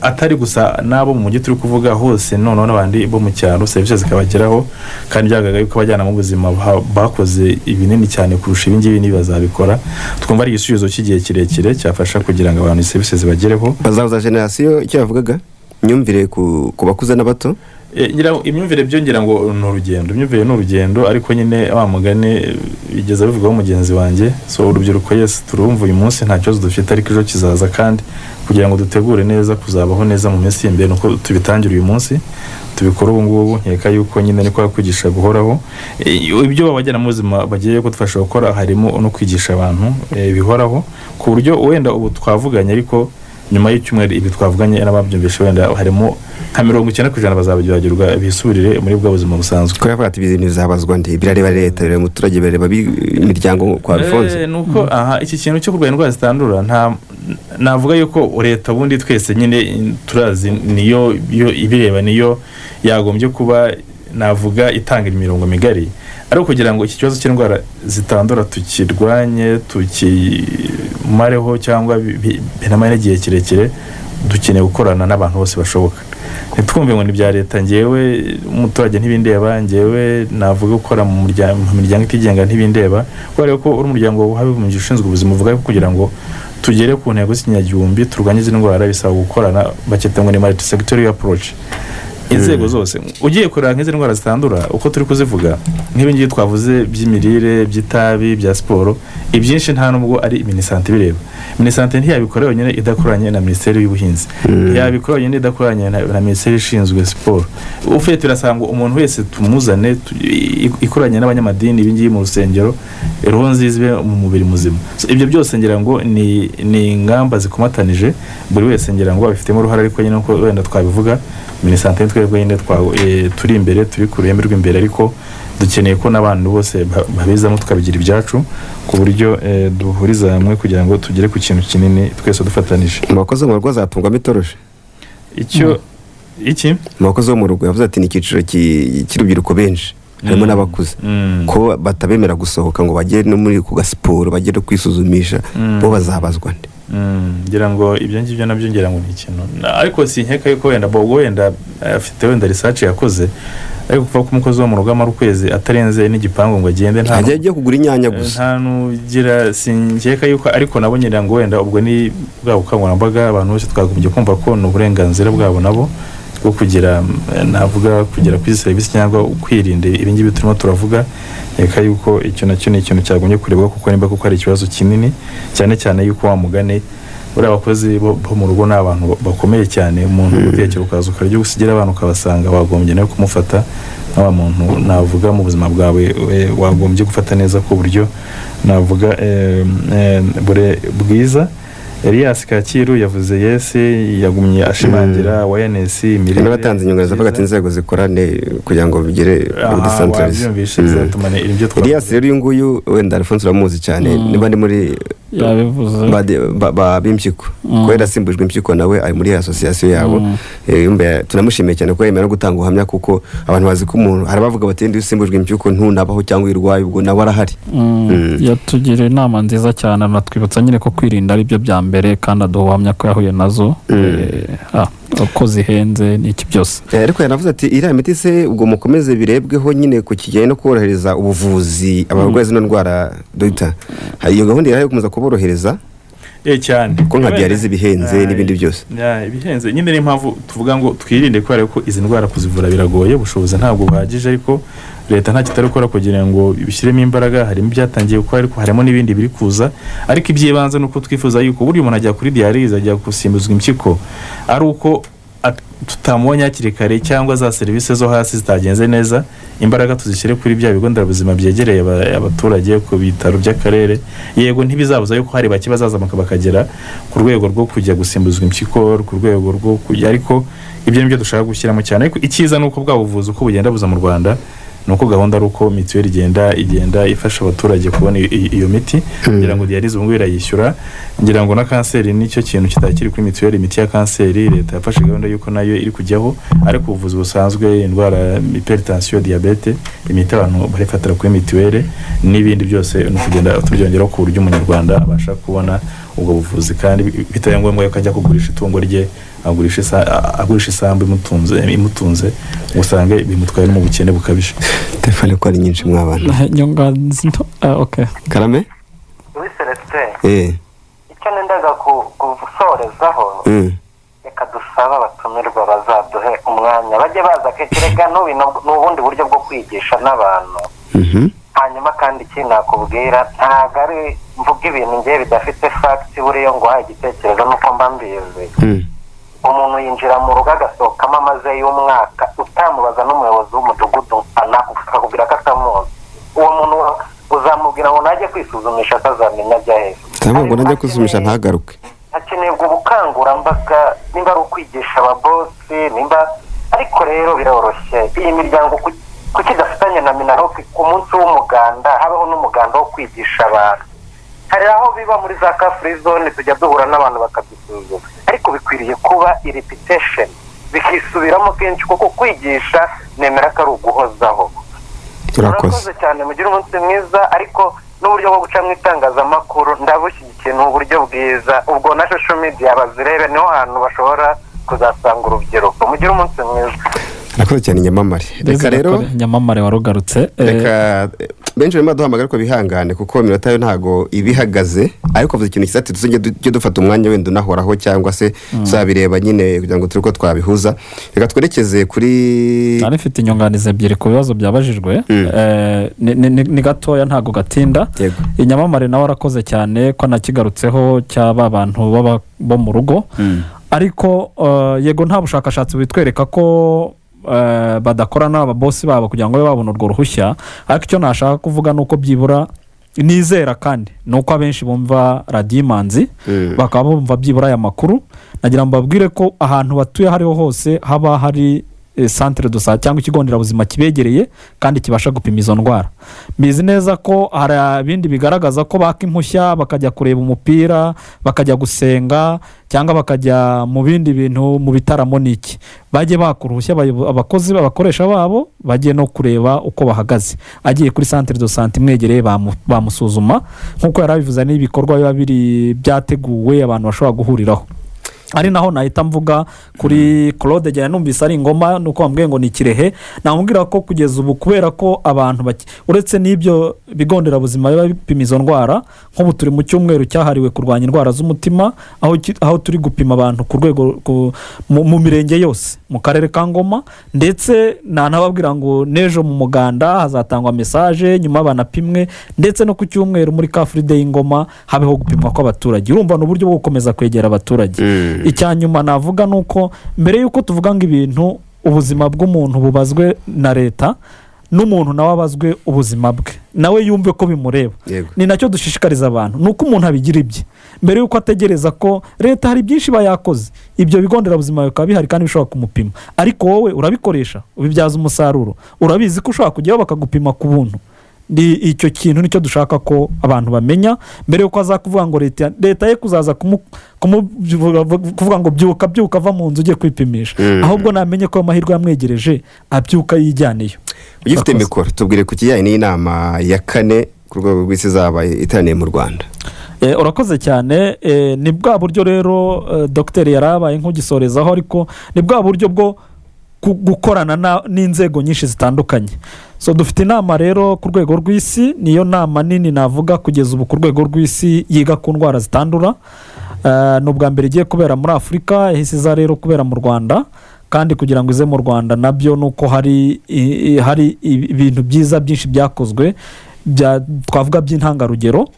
atari gusa nabo mu mujyi turi kuvuga hose none n'abandi bo mu cyaro service zikabageraho kandi byagaga yuko bajyana mu buzima bakoze ibinini cyane kurusha ibingibi nibazabikora twumva ari igisubizo cy'igihe kirekire cyafasha kugira ngo abantu service zibagereho
bazaza generation icyo yavugaga myumvire ku bakuze n'abato
imyumvire byo ngira ngo imyumvire n'urugendo ariko nyine abamugane bigeza bivugaho mugenzi wanjye so urubyiruko yes turumva uyu munsi nta cyo dufite ariko ejo kizaza kandi kugira ngo dutegure neza kuzabaho neza mu minsi imbere nuko tubitangira uyu munsi tubikora ubu ngubu nkeka yuko nyine niko kwigisha guhoraho ibyo babajyana mu buzima bagiye kudufasha gukora harimo no kwigisha abantu bihoraho ku buryo wenda ubu twavuganye ariko nyuma y'icyumweru ibi twavuganye n'ababyumvishe wenda harimo nka 90% bazabagirwa bisubirire muri bwa buzima busanzwe
ko yavuga ati ibintu bizabazwa ndi birareba leta birareba umuturage birareba imiryango kwa Alphonse
nuko iki kintu cyo kurwanya indwara zitandura navuga yuko leta bundi twese nyine turazi niyo ibireba niyo yagombye kuba navuga itangira imirongo migari ariko kugira ngo iki kibazo cy'indwara zitandura tukirwanye tukimareho cyangwa binamara igihe kirekire dukeneye gukorana n'abantu bose bashoboka ntitwumve ngo ni bya leta ngewe umuturage ntibindeba ngewe navuga gukora mu miryango itigenga ntibindeba kubera ko uri umuryango w'abibumbye ushinzwe ubuzima uvuga ko kugira ngo tugere ku ntego z'ikinyagihumbi turwanye izi ndwara bisaba gukorana bakita ngo ni multi sectorial approach inzego zose ugiye kureba nk'izi ndwara zitandura uko turi kuzivuga nk'ibingiye twavuze by'imirire by'itabi bya siporo ibyinshi nta nubwo ari minisante bireba minisante ntiyabikora yonyine idakoranye na Minisiteri y'Ubuhinzi yabikora yonyine idakoranye na Minisiteri ishinzwe siporo ufite birasanga umuntu wese tumuzane ikoranye n'abanyamadini ibingiye mu rusengero roho nzizwe mu mubiri muzima ibyo byose ngira ngo ni ingamba zikomatanije buri wese ngira ngo abifitemo uruhare ariko nyine uko wenda twabivuga minisante twebwe nyine turi imbere turi ku ruhembe rw'imbere ariko dukeneye ko n'abantu bose babizamo tukabigira ibyacu ku buryo duhuriza hamwe kugira ngo tugere ku kintu kinini twese dufatanije
abakozi mu rugo zatungwamo itoroje
iki
abakozi bo mu rugo yavuze ati ni icyiciro cy'urubyiruko benshi harimo n'abakuze ko batabemera gusohoka ngo bagere no muri ku gasiporo bagere no kwisuzumisha bo bazabazwa nde
ngira ngo ibyo ngibyo nabyo ngira ngo ni ikintu ariko sinkeka yuko wenda bogo wenda afite wenda research yakoze ariko kuva ku mukozi wo mu rugo amara ukwezi atarenze n'igipangu ngo agende nta
ajye kugura inyanya gusa
nta nugira sinkeka yuko ariko nabo ngira ngo wenda ubwo ni bwa bukangurambaga abantu bose twagombye kumva ko ni uburenganzira bwabo nabo bwo kugira navuga kugera kuri service cyangwa kwirinda ibingibi turimo turavuga reka yuko icyo nacyo ni ikintu cyagombye kurebwa kuko nimba kuko ari ikibazo kinini cyane cyane yuko wamugane uri abakozi bo mu rugo n'abantu bakomeye cyane umuntu utekera ukaza ukaryo gusigira abantu ukabasanga wagombye nayo kumufata nk'aba muntu navuga mu buzima bwawe wagombye gufata neza ku buryo navuga bwiza Elias Kacyiru yavuze yese yagumye ashimangira WNS
imirire batanze inyunganizi avuga ati inzego zikorane kugira ngo bigere muri decentralization Elias rero uyu nguyu wenda Alphonse uramuzi cyane niba ni muri b'impyiko ko yarasimbujwe impyiko nawe ari muri association yabo tunamushimiye cyane ko yemera gutanga ubuhamya kuko abantu bazi ko umuntu harabavuga bati ndi usimbujwe impyiko ntunabaho cyangwa irwaye ubwo nawe arahari
yatugira inama nziza cyane anatwibutsa nyine ko kwirinda ari byo bya mbere kandi aduhamya ko yahuye nazo uko zihenze n'iki byose
ariko yanavuze ati iriya miti se ubwo mukomeze birebweho nyine ku kijyanye no korohereza ubuvuzi abarwayi zino ndwara dogita iyo gahunda irayo gukomeza kuborohereza
cyane
ko nka dialyse ibihenze n'ibindi byose
ibihenze nyine ni impamvu tuvuga ngo twirinde kubera ko izi ndwara kuzivura biragoye ubushobozi ntabwo buhagije ariko leta nta kitari gukora kugira ngo bishyiremo imbaraga harimo ibyatangiye gukora ariko harimo n'ibindi biri kuza ariko ibyibanze nuko twifuza yuko buri muntu ajya kuri dialyse ajya gusimbuzwa impyiko ari uko tutamubonye hakiri kare cyangwa za serivisi zo hasi zitagenze neza imbaraga tuzishyire kuri bya bigo nderabuzima byegereye abaturage ku bitaro by'akarere yego ntibizabuza yuko hari bake bazazamuka bakagera ku rwego rwo kujya gusimbuzwa impyiko ku rwego rwo kujya ariko ibyo nibyo dushaka gushyiramo cyane ariko icyiza nuko bwa buvuzi uko bugenda buza mu Rwanda nuko gahunda ari uko mituweli igenda ifasha abaturage kubona iyo miti kugira ngo diyalize ubu irayishyura, ngira ngo na kanseri nicyo kintu kitakiri kuri mituweli. Imiti ya kanseri leta yafashe gahunda yuko nayo iri kujyaho, ariko ubuvuzi busanzwe, indwara hypertension, diabete, imiti abantu barifatira kuri mituweli n'ibindi byose no kugenda tubyongeraho ku buryo umunyarwanda abasha kubona ubwo buvuzi, kandi bitaye ngombwa yuko ajya kugurisha itungo rye, agurisha isambu imutunze usange bimutwaye no mu bukene bukabije.
Telefone ko ari nyinshi mwabana
nyunganizi okay.
Karame
Louis Celestin, icyo nendaga gusorezaho, reka dusaba abatumirwa bazaduhe umwanya bajye baza kekerega n'ubundi buryo bwo kwigisha n'abantu. Hanyuma kandi ikindi nakubwira, ntabwo ari mvuga ibintu ngiye bidafite fagiti, buriya ngo uhaye igitekerezo nuko mba mbizi. Umuntu yinjira mu rugo agasohokamo amaze y'umwaka utamubaza n'umuyobozi w'umudugudu akakubwira ko atamuzi, uwo muntu uzamubwira ngo najye kwisuzumisha atazamenya ajya hejuru,
ngo najye kwisuzumisha ntagaruke.
hakenerwa ubukangurambaga, nimba ari ukwigisha ababosi, ariko rero biroroshye. Iyi miryango kuki idafitanye na Minaroke ku munsi w'umuganda habaho n'umuganda wo kwigisha abantu? Hari aho biba muri za free zone tujya duhura n'abantu bakadusuzuma, ariko bikwiriye kuba repetition, bikisubiramo kenshi, kuko kwigisha nemera ko ari uguhozaho. Turakoze cyane, mugire umunsi mwiza, ariko n'uburyo bwo guca mu itangazamakuru ndabushyigikiye, ni uburyo bwiza. Ubwo na social media bazirebe, niho hantu bashobora kuzasanga urubyiruko. Mugire umunsi mwiza.
Nakoze cyane Nyamamare. Reka rero
Nyamamare warugarutse,
reka benshi barimo duhamagara ko bihangane kuko iminota yo ntago ibihagaze, ariko vuze ikintu kisati tuzenge dufata umwanya wenda unahoraho cyangwa se tuzabireba nyine kugira ngo turiko twabihuza. Reka twerekeze kuri
arifite inyunganize ebyiri ku bibazo byabajijwe. Ni gatoya ntago gatinda. Nyamamare nawe arakoze cyane ko nakigarutseho cyaba abantu bo mu rugo, ariko yego nta bushakashatsi bitwereka ko badakora n'ababosi babo kugira ngo babe babona urwo ruhushya, ariko icyo nashaka kuvuga nuko byibura nizera kandi nuko abenshi bumva Radio Imanzi bakaba bumva byibura aya makuru. Nagira ngo babwire ko ahantu batuye hariho hose haba hari centre de santé cyangwa ikigo nderabuzima kibegereye kandi kibasha gupima izo ndwara. Mbizi neza ko hari ibindi bigaragaza ko baka impushya bakajya kureba umupira, bakajya gusenga, cyangwa bakajya mu bindi bintu mu bitaramo n'iki, bajye bakuruhushya abakozi babakoresha babo bajye no kureba uko bahagaze. Agiye kuri centre de santé mwegereye bamusuzuma, nkuko yarabivuze n'ibikorwa biba biri byateguwe abantu bashobora guhuriraho. Ari naho nahita mvuga kuri Claude Jya numvise ari ingoma nuko bambwiye ngo ni Kirehe, namubwira ko kugeza ubu kubera ko abantu uretse n'ibyo bigondera buzima biba bipima izo ndwara, nk'ubu turi mu cyumweru cyahariwe kurwanya indwara z'umutima, aho turi gupima abantu ku rwego mu mirenge yose mu karere ka Ngoma, ndetse nanababwira ngo nejo mu muganda hazatangwa message nyuma banapimwe, ndetse no ku cyumweru muri ka Free Day Ngoma habeho gupimwa kw'abaturage. Urumva n'uburyo bwo gukomeza kwegera abaturage. Icyanyuma navuga nuko mbere yuko tuvuga ngo ibintu ubuzima bw'umuntu bubazwe na leta, n'umuntu nawe abazwe ubuzima bwe, nawe yumve ko bimureba. Ni nacyo dushishikariza abantu, nuko umuntu abigira ibye mbere yuko ategereza ko leta hari byinshi bayakoze. Ibyo bigondera buzima bikaba bihari kandi bishobora kumupima, ariko wowe urabikoresha ubibyaza umusaruro, urabizi ko ushobora kujyaho bakagupima ku buntu. Icyo kintu nicyo dushaka ko abantu bamenya mbere yuko azakuvuga ngo leta ye kuzaza kuvuga ngo byuka va mu nzu ugiye kwipimisha, ahubwo namenye ko amahirwe yamwegereje abyuka yijyaneyo.
Ugifite mikoro tubwire ku kijyanye n'inama ya 4 ku rwego rw'isi zabaye iteraniye mu Rwanda.
Urakoze cyane. Ni bwa buryo rero Dr yarabaye nk'ugisorezaho, ariko ni bwa buryo bwo gukorana n'inzego nyinshi zitandukanye. So dufite inama rero ku rwego rw'isi, niyo nama nini navuga kugeza ubu ku rwego rw'isi yiga ku ndwara zitandura. N'ubwa mbere igiye kubera muri Afurika, yahise iza rero kubera mu Rwanda, kandi kugira ngo ize mu Rwanda nabyo nuko hari ibintu byiza byinshi byakozwe twavuga by'intangarugero.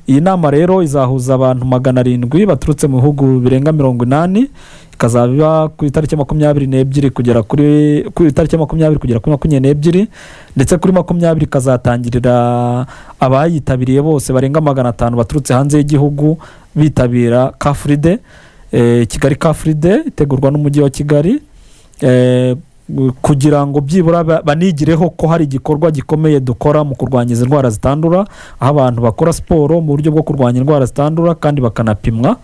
Iyi nama rero izahuza abantu 700 baturutse mu bihugu birenga 80, ikazaba ku itariki 22 kugera kuri itariki 20 kugera kuri 22, ndetse kuri 20 kazatangirira abayitabiriye bose barenga 500 baturutse hanze y'igihugu bitabira Kafride, Kigali Kafride itegurwa n'umujyi wa Kigali. kugira ngo byibura banigireho ko hari igikorwa gikomeye dukora mu kurwanya izi ndwara zitandura, aho abantu bakora siporo mu buryo bwo kurwanya indwara zitandura kandi bakanapimwa.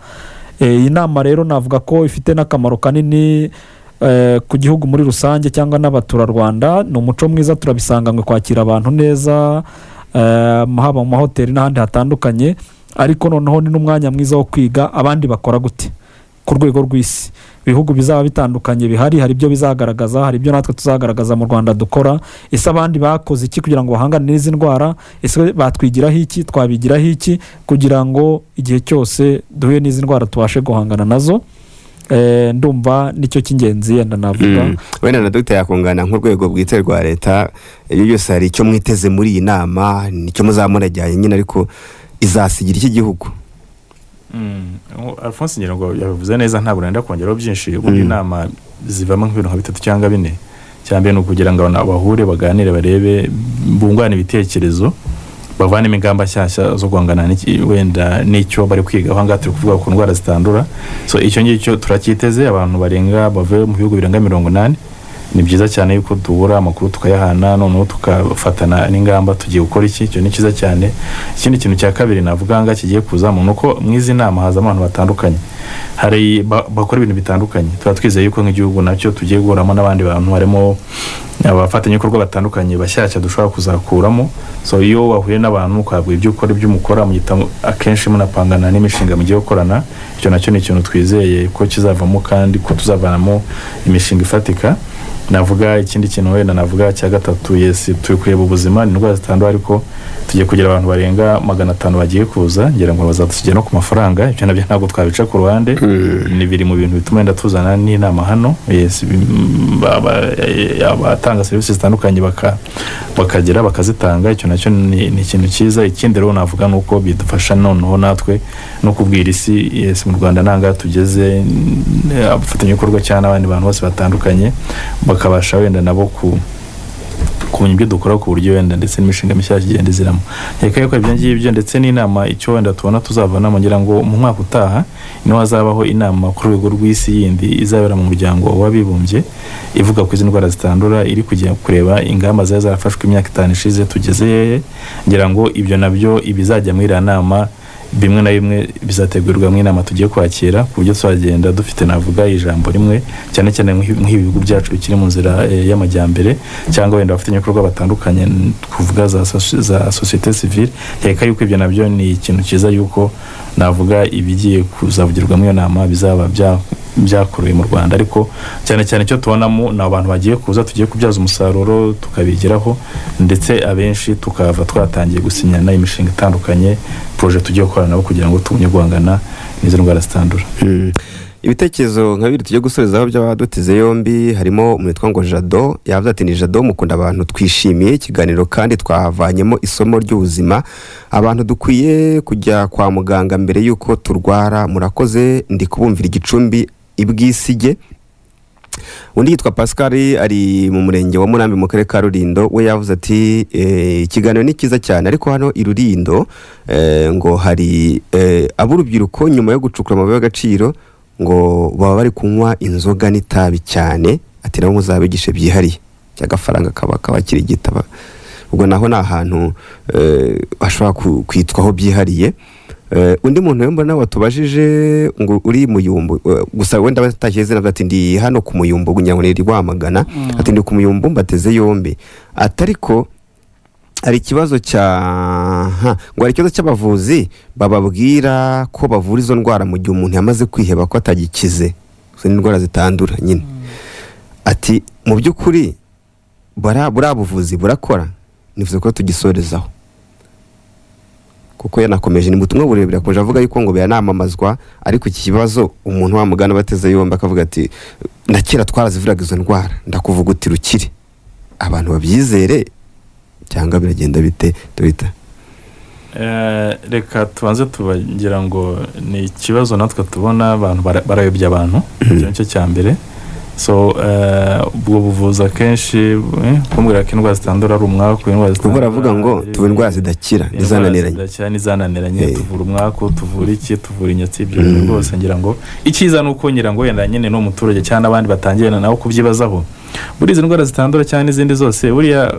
Iyi nama rero navuga ko ifite n'akamaro kanini ku gihugu muri rusange cyangwa n'abaturarwanda. Ni umuco mwiza, turabisanganywe kwakira abantu neza, haba mu mahoteli n'ahandi hatandukanye, ariko noneho ni n'umwanya mwiza wo kwiga abandi bakora gute ku rwego rw'isi. Ibihugu bizaba bitandukanye bihari, hari ibyo bizagaragaza, hari ibyo natwe tuzagaragaza mu Rwanda dukora. Ese abandi bakoze iki kugira ngo bahangane n'izi ndwara? Ese batwigiraho iki, twabigiraho iki kugira ngo igihe cyose duhuye n'izi ndwara tubashe guhangana nazo? Ndumva nicyo cy'ingenzi yenda navuga.
Wenda na Dr. yakungana nk'urwego bwite rwa leta, iyo yose hari icyo mwiteze muri iyi nama, nicyo muzamurajyanye nyine, ariko izasigira iki gihugu?
Alphonse ngira ngo yavuze neza, ntabwo nenda kongeraho byinshi. Ubundi inama zivamo nk'ibintu nka 3 cyangwa 4. Cyambere ni ukugira ngo abantu bahure, baganire, barebe, bungurane ibitekerezo, bavanemo ingamba nshyashya zo guhangana wenda n'icyo bari kwiga. Aho ngaho turi kuvuga ku ndwara zitandura, so icyo ngicyo turacyiteze. Abantu barenga bave mu bihugu birenga 80. Ni byiza cyane yuko duhura amakuru tukayahana, noneho tukafatana n'ingamba tugiye gukora iki. Icyo ni cyiza cyane. Ikindi kintu cya kabiri navuga nga kigiye kuzamo nuko mwizi nama haza abantu batandukanye, hari bakora ibintu bitandukanye. Twizeye yuko nk'igihugu nacyo tugiye guhuramo n'abandi bantu, harimo abafatanyabikorwa batandukanye bashyashya dushobora kuzakuramo. So iyo wahuye n'abantu ukabwira ibyo ukora, ibyo mukora, akenshi munapangana n'imishinga mugiye gukorana. Icyo nacyo ni ikintu twizeye ko kizavamo kandi ko tuzavanamo imishinga ifatika. Navuga ikindi kintu wenda navuga cya gatatu, yes, turi kureba ubuzima n'indwara zitandura, ariko tugiye kugira abantu barenga 500 bagiye kuza, ngira ngo bazatugera no ku mafaranga. Ibyo nabyo ntabwo twabica ku ruhande, ni biri mu bintu bituma wenda tuzana n'inama hano. Yes, abatanga serivisi zitandukanye bakagera bakazitanga. Icyo nacyo ni ikintu cyiza. Ikindi rero navuga nuko bidufasha noneho natwe no kubwira isi, yes, mu Rwanda nanga tugeze, abafatanyabikorwa cyane abandi bantu bose batandukanye bakabasha wenda nabo kumenya ibyo dukora ku buryo wenda ndetse n'imishinga mishyashya igenda iziramo. Reka yuko ibyo ngibyo ndetse n'inama icyo wenda tubona tuzavana mu ngira ngo mu mwaka utaha niho hazabaho inama ku rwego rw'isi yindi izabera mu muryango w'abibumbye ivuga ku izi ndwara zitandura, iri kujya kureba ingamba zarafashwe imyaka 5 ishize tugeze hehe. Ngira ngo ibyo nabyo ibizajya muri iriya nama bimwe na bimwe bizategurwa mu inama tugiye kwakira, ku buryo twagenda dufite navuga ijambo rimwe, cyane cyane nk'ibihugu byacu bikiri mu nzira y'amajyambere, cyangwa wenda abafatanyabikorwa batandukanye kuvuga za societe civile. Reka yuko ibyo nabyo ni ikintu cyiza yuko navuga ibigiye kuzavugirwa mu iyo nama bizaba byakorewe mu Rwanda. Ariko cyane cyane cyo tubonamo ni abantu bagiye kuza, tugiye kubyaza umusaruro tukabigeraho, ndetse abenshi tukava twatangiye gusinyana imishinga itandukanye, projet tugiye gukora nabo kugira ngo tubunye guhangana n'izo ndwara zitandura.
Ibitekerezo nka biri tugiye gusorezaho by'abaduteze yombi, harimo umwitwa ngo Jado, yavuze ati ni Jado mukunda abantu, twishimiye ikiganiro kandi twahavanyemo isomo ry'ubuzima. Abantu dukwiye kujya kwa muganga mbere yuko turwara. Murakoze, ndi kubumvira Igicumbi Ibwisige. Undi yitwa Pascal ari mu murenge wa Murambi mu karere ka Rulindo, we yavuze ati ikiganiro ni cyiza cyane, ariko hano i Rulindo ngo hari aburubyiruko nyuma yo gucukura amabuye y'agaciro ngo baba bari kunywa inzoga n'itabi cyane. Ati nabo muzabigishe byihariye cy'agafaranga kabakiri gitaba. Ubwo naho ni ahantu bashobora kwitwaho byihariye. Undi muntu yomba nawe tubajije ngo uri Muyumbu, gusa wenda batashyize navuga ati ndi hano ku Muyumbu ngo ni Rwamagana. Ati ndi ku Muyumbu mbateze yombi. Atariko hari ikibazo ngo hari ikibazo cy'abavuzi bababwira ko bavura izo ndwara mu gihe umuntu yamaze kwiheba ko atagikize, izo ndwara zitandura nyine. Ati mu by'ukuri buriya buvuzi burakora. Nifuza ko tugisorezaho kuko yanakomeje, ni ubutumwa burebure akomeje avuga yuko ngo biranamamazwa, ariko iki kibazo umuntu wamugana bateze yombi akavuga ati na kera twarazivuraga izo ndwara, ndakuvuga uti rukiri. Abantu babyizere cyangwa biragenda bite tubita?
Reka tubanze tubagira ngo ni ikibazo natwe tubona abantu barayobya abantu. Icyo cya mbere. So ubwo buvuza kenshi kumbwira ko indwara zitandura ari umwaka, indwara zitandura
baravuga ngo tuvura indwara zidakira
n'izananiranye, tuvura umwaka, tuvura iki, tuvura inyatsi. Ibyo rwose ngira ngo icyiza nuko ngira ngo yenda nyine no muturage cyane abandi batangiye nawo kubyibazaho buri izi ndwara zitandura cyane n'izindi zose buriya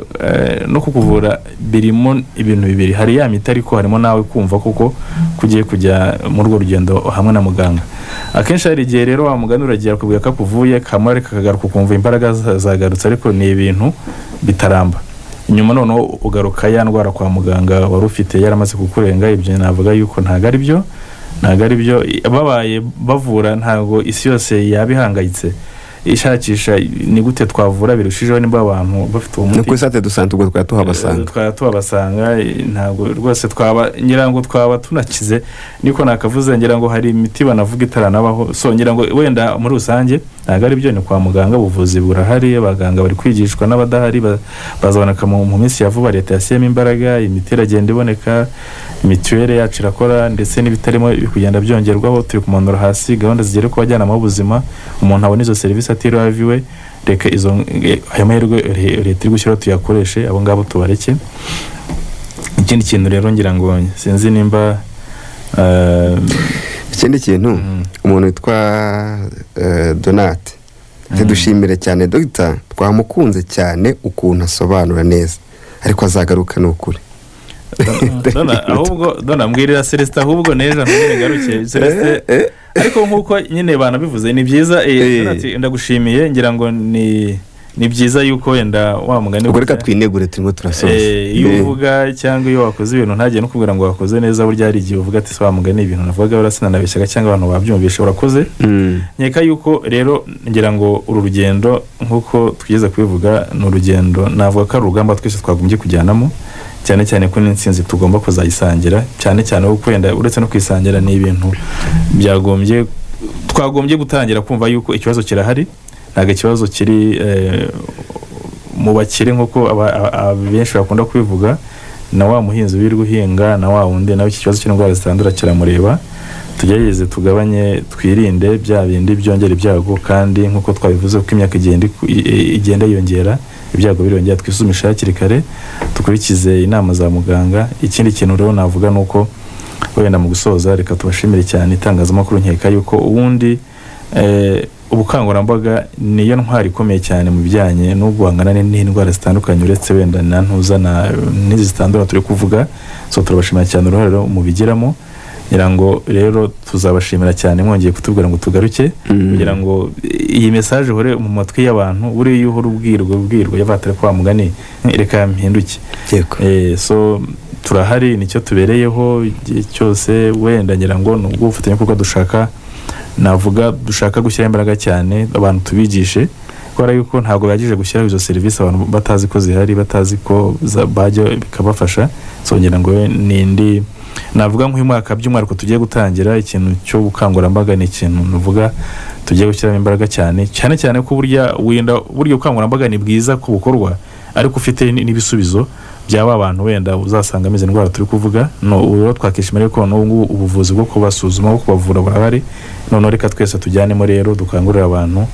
no kukuvura birimo ibintu bibiri, hari ya miti ariko harimo nawe kumva kuko kugiye kujya mu rwo rugendo hamwe na muganga. Akenshi hari igihe rero wa muganga uragiye akubwira ko akuvuye kamara kagaruka ukumva imbaraga zagarutse ariko ni ibintu bitaramba, inyuma noneho ugaruka ya ndwara kwa muganga wari ufite yaramaze kukurenga. Ibyo navuga yuko ntago ari byo babaye bavura, ntago isi yose yabihangayitse ishakisha ni gute twavura birushijeho nimba abantu bafite umuti
no kwisate dusante ubwo twatuhabasanga
ntago rwose ngira ngo twaba tunakize niko nakavuze, ngira ngo hari imiti banavuga itaranabaho. So ngira ngo wenda muri rusange ntago ari byo, ni kwa muganga ubuvuzi burahari, abaganga bari kwigishwa n'abadahari bazaboneka mu minsi ya vuba. Leta yashyemo imbaraga, imiti iragenda iboneka, imituwere yacu irakora, ndetse n'ibitarimo bikugenda byongerwaho. Turi kumanura hasi gahunda zigere ku bajyanama b'ubuzima, umuntu abona izo serivisi atiriwe aviwe. Reka izo ayo mahirwe leta iri gushyiraho tuyakoreshe, abo ngabo tubareke. Ikindi kintu rero ngira ngo sinzi nimba
ikindi kintu umuntu witwa Donate dushimire cyane Dr. twamukunze cyane ukuntu asobanura neza, ariko azagaruka n'ukuri.
Dona mbwirira Celestin ahubwo nejo ntugaruke Celestin, ariko nkuko nyine banabivuze ni byiza. Ndagushimiye, ngira ngo ni byiza yuko wenda wa mugani
ubwo reka twinegure turimo turasoza.
Iyo uvuga cyangwa iyo wakoze ibintu ntagiye no kubwira ngo wakoze neza, burya hari igihe uvuga ati wa mugani ibintu navuga barasinanabeshyaga cyangwa abantu babyumvisha urakoze. Nkeka yuko rero ngira ngo uru rugendo nkuko twigeze kubivuga ni urugendo navuga ko ari urugamba twese twagombye kujyanamo, cyane cyane ko n'insinzi tugomba kuzayisangira, cyane cyane uko wenda uretse no kwisangira ni ibintu twagombye gutangira kumva yuko ikibazo kirahari. Ntago ikibazo kiri mu bakire nkuko benshi bakunda kubivuga, na wa muhinzi wiri guhinga na wa wundi nawe iki kibazo cy'indwara zitandura kiramureba. Tugerageze tugabanye, twirinde bya bindi byongera ibyago, kandi nkuko twabivuze ko imyaka igenda yongera, ibyago birongera, twisuzumisha hakiri kare, dukurikize inama za muganga. Ikindi kintu rero navuga nuko wenda mu gusoza reka tubashimire cyane itangazamakuru. Nkeka yuko ubundi ubukangurambaga niyo ntwari ikomeye cyane mu bijyanye no guhangana n'indwara zitandukanye, uretse wenda na ntuzana n'izi zitandura turi kuvuga. So turabashimira cyane uruhare mu bigiramo, ngira ngo rero tuzabashimira cyane mwongeye kutubwira ngo tugaruke, kugira ngo iyi message hore mu matwi y'abantu. Buri yuhura ubwirwa yavatire kwa mugani reka mpinduke. So turahari, nicyo tubereyeho cyose. Wenda ngira ngo nubwo ufatanye kuko dushaka gushyira imbaraga cyane abantu tubigishe, kubera yuko ntabwo bagije gushyira izo serivisi abantu batazi ko zihari, batazi ko bajya bikabafasha. So ngira ngo nindi navuga nk'umwaka by'umwihariko tugiye gutangira ikintu cyo gukangurambaga, ni ikintu nuvuga tugiye gushyiramo imbaraga cyane ko burya ubukangurambaga ni bwiza ku bukorwa, ariko ufite n'ibisubizo byaba abantu wenda uzasanga ameze indwara turi kuvuga. Uwo twakishimira ko n'ubu ubuvuzi bwo kubasuzuma, bwo kubavura burahari. None reka twese tujyanemo rero dukangurira abantu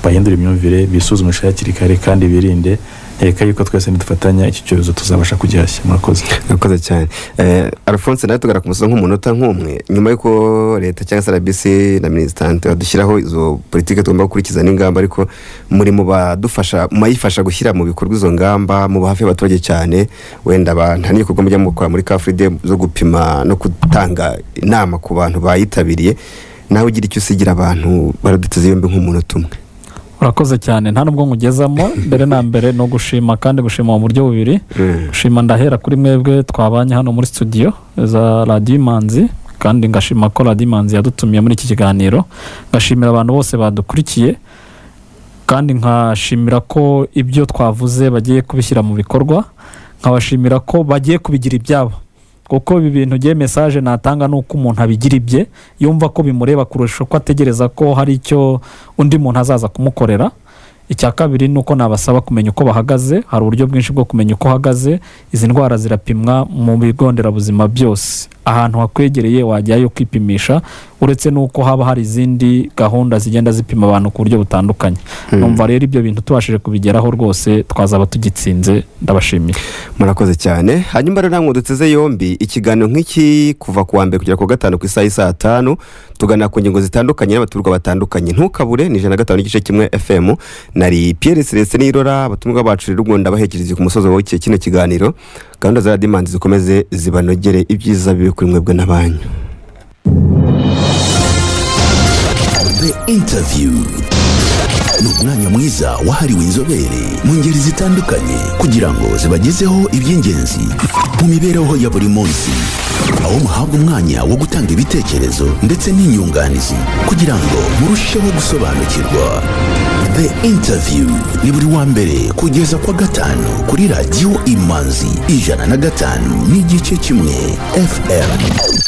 bahindura imyumvire, bisuzumisha hakiri kare kandi birinde. Reka yuko twese nidufatanya iki cyorezo tuzabasha kugihashya.
Murakoze cyane. Alphonse nawe tugara ku musozo nk'umunota nk'umwe, nyuma y'uko leta cyangwa se RBC na Minisante badushyiraho izo politike tugomba gukurikiza n'ingamba, ariko muri mu mayifasha gushyira mu bikorwa izo ngamba mu hafi y'abaturage cyane, wenda nta n'ibikorwa mujya mukora muri Kafride zo gupima no gutanga inama ku bantu bayitabiriye. Nawe ugira icyo usigira abantu baraduteze yombi nk'umunota umwe.
Urakoze cyane, nta nubwo ngugezamo. Mbere na mbere no gushima, kandi gushima mu buryo bubiri. Gushima ndahera kuri mwebwe twabanye hano muri studio za Radio Imanzi, kandi ngashima ko Radio Imanzi yadutumiye muri iki kiganiro. Ngashimira abantu bose badukurikiye, kandi nkashimira ko ibyo twavuze bagiye kubishyira mu bikorwa. Nkabashimira ko bagiye kubigira ibyabo, kuko ibi bintu giye message natanga nuko umuntu abigira ibye, yumva ko bimureba kurusha ko ategereza ko hari icyo undi muntu azaza kumukorera. Icya kabiri nuko nabasaba kumenya uko bahagaze. Hari uburyo bwinshi bwo kumenya uko uhagaze. Izi ndwara zirapimwa mu bigo nderabuzima byose. Ahantu hakwegereye wajyayo kwipimisha uretse n'uko haba hari izindi gahunda zigenda zipima abantu ku buryo butandukanye. Numva rero ibyo bintu tubashije kubigeraho rwose twazaba tugitsinze. Ndabashimiye,
murakoze cyane. Hanyuma rero namwe duteze yombi ikiganiro nk'iki kuva ku wa mbere kugera ku wa gatanu ku isaha y'isa 5 tugana ku ngingo zitandukanye n'abaturwa batandukanye. Ntukabure ni 105.1 FM. Nari Pierre Celestin Nirora, abatumwa bacu rero Rwanda bahekereje ku musozo w'iki kino kiganiro. Gahunda za Radio Imanzi zikomeze zibanogere ibyiza bibe kuri mwebwe n'abanyu.
The Interview ni umwanya mwiza wahariwe inzobere mu ngeri zitandukanye kugira ngo zibagezeho iby'ingenzi mu mibereho ya buri munsi, aho muhabwa umwanya wo gutanga ibitekerezo ndetse n'inyunganizi kugira ngo murusheho gusobanukirwa. The Interview ni buri wa mbere kugeza kwa gatanu kuri Radio Imanzi 105.1 FM.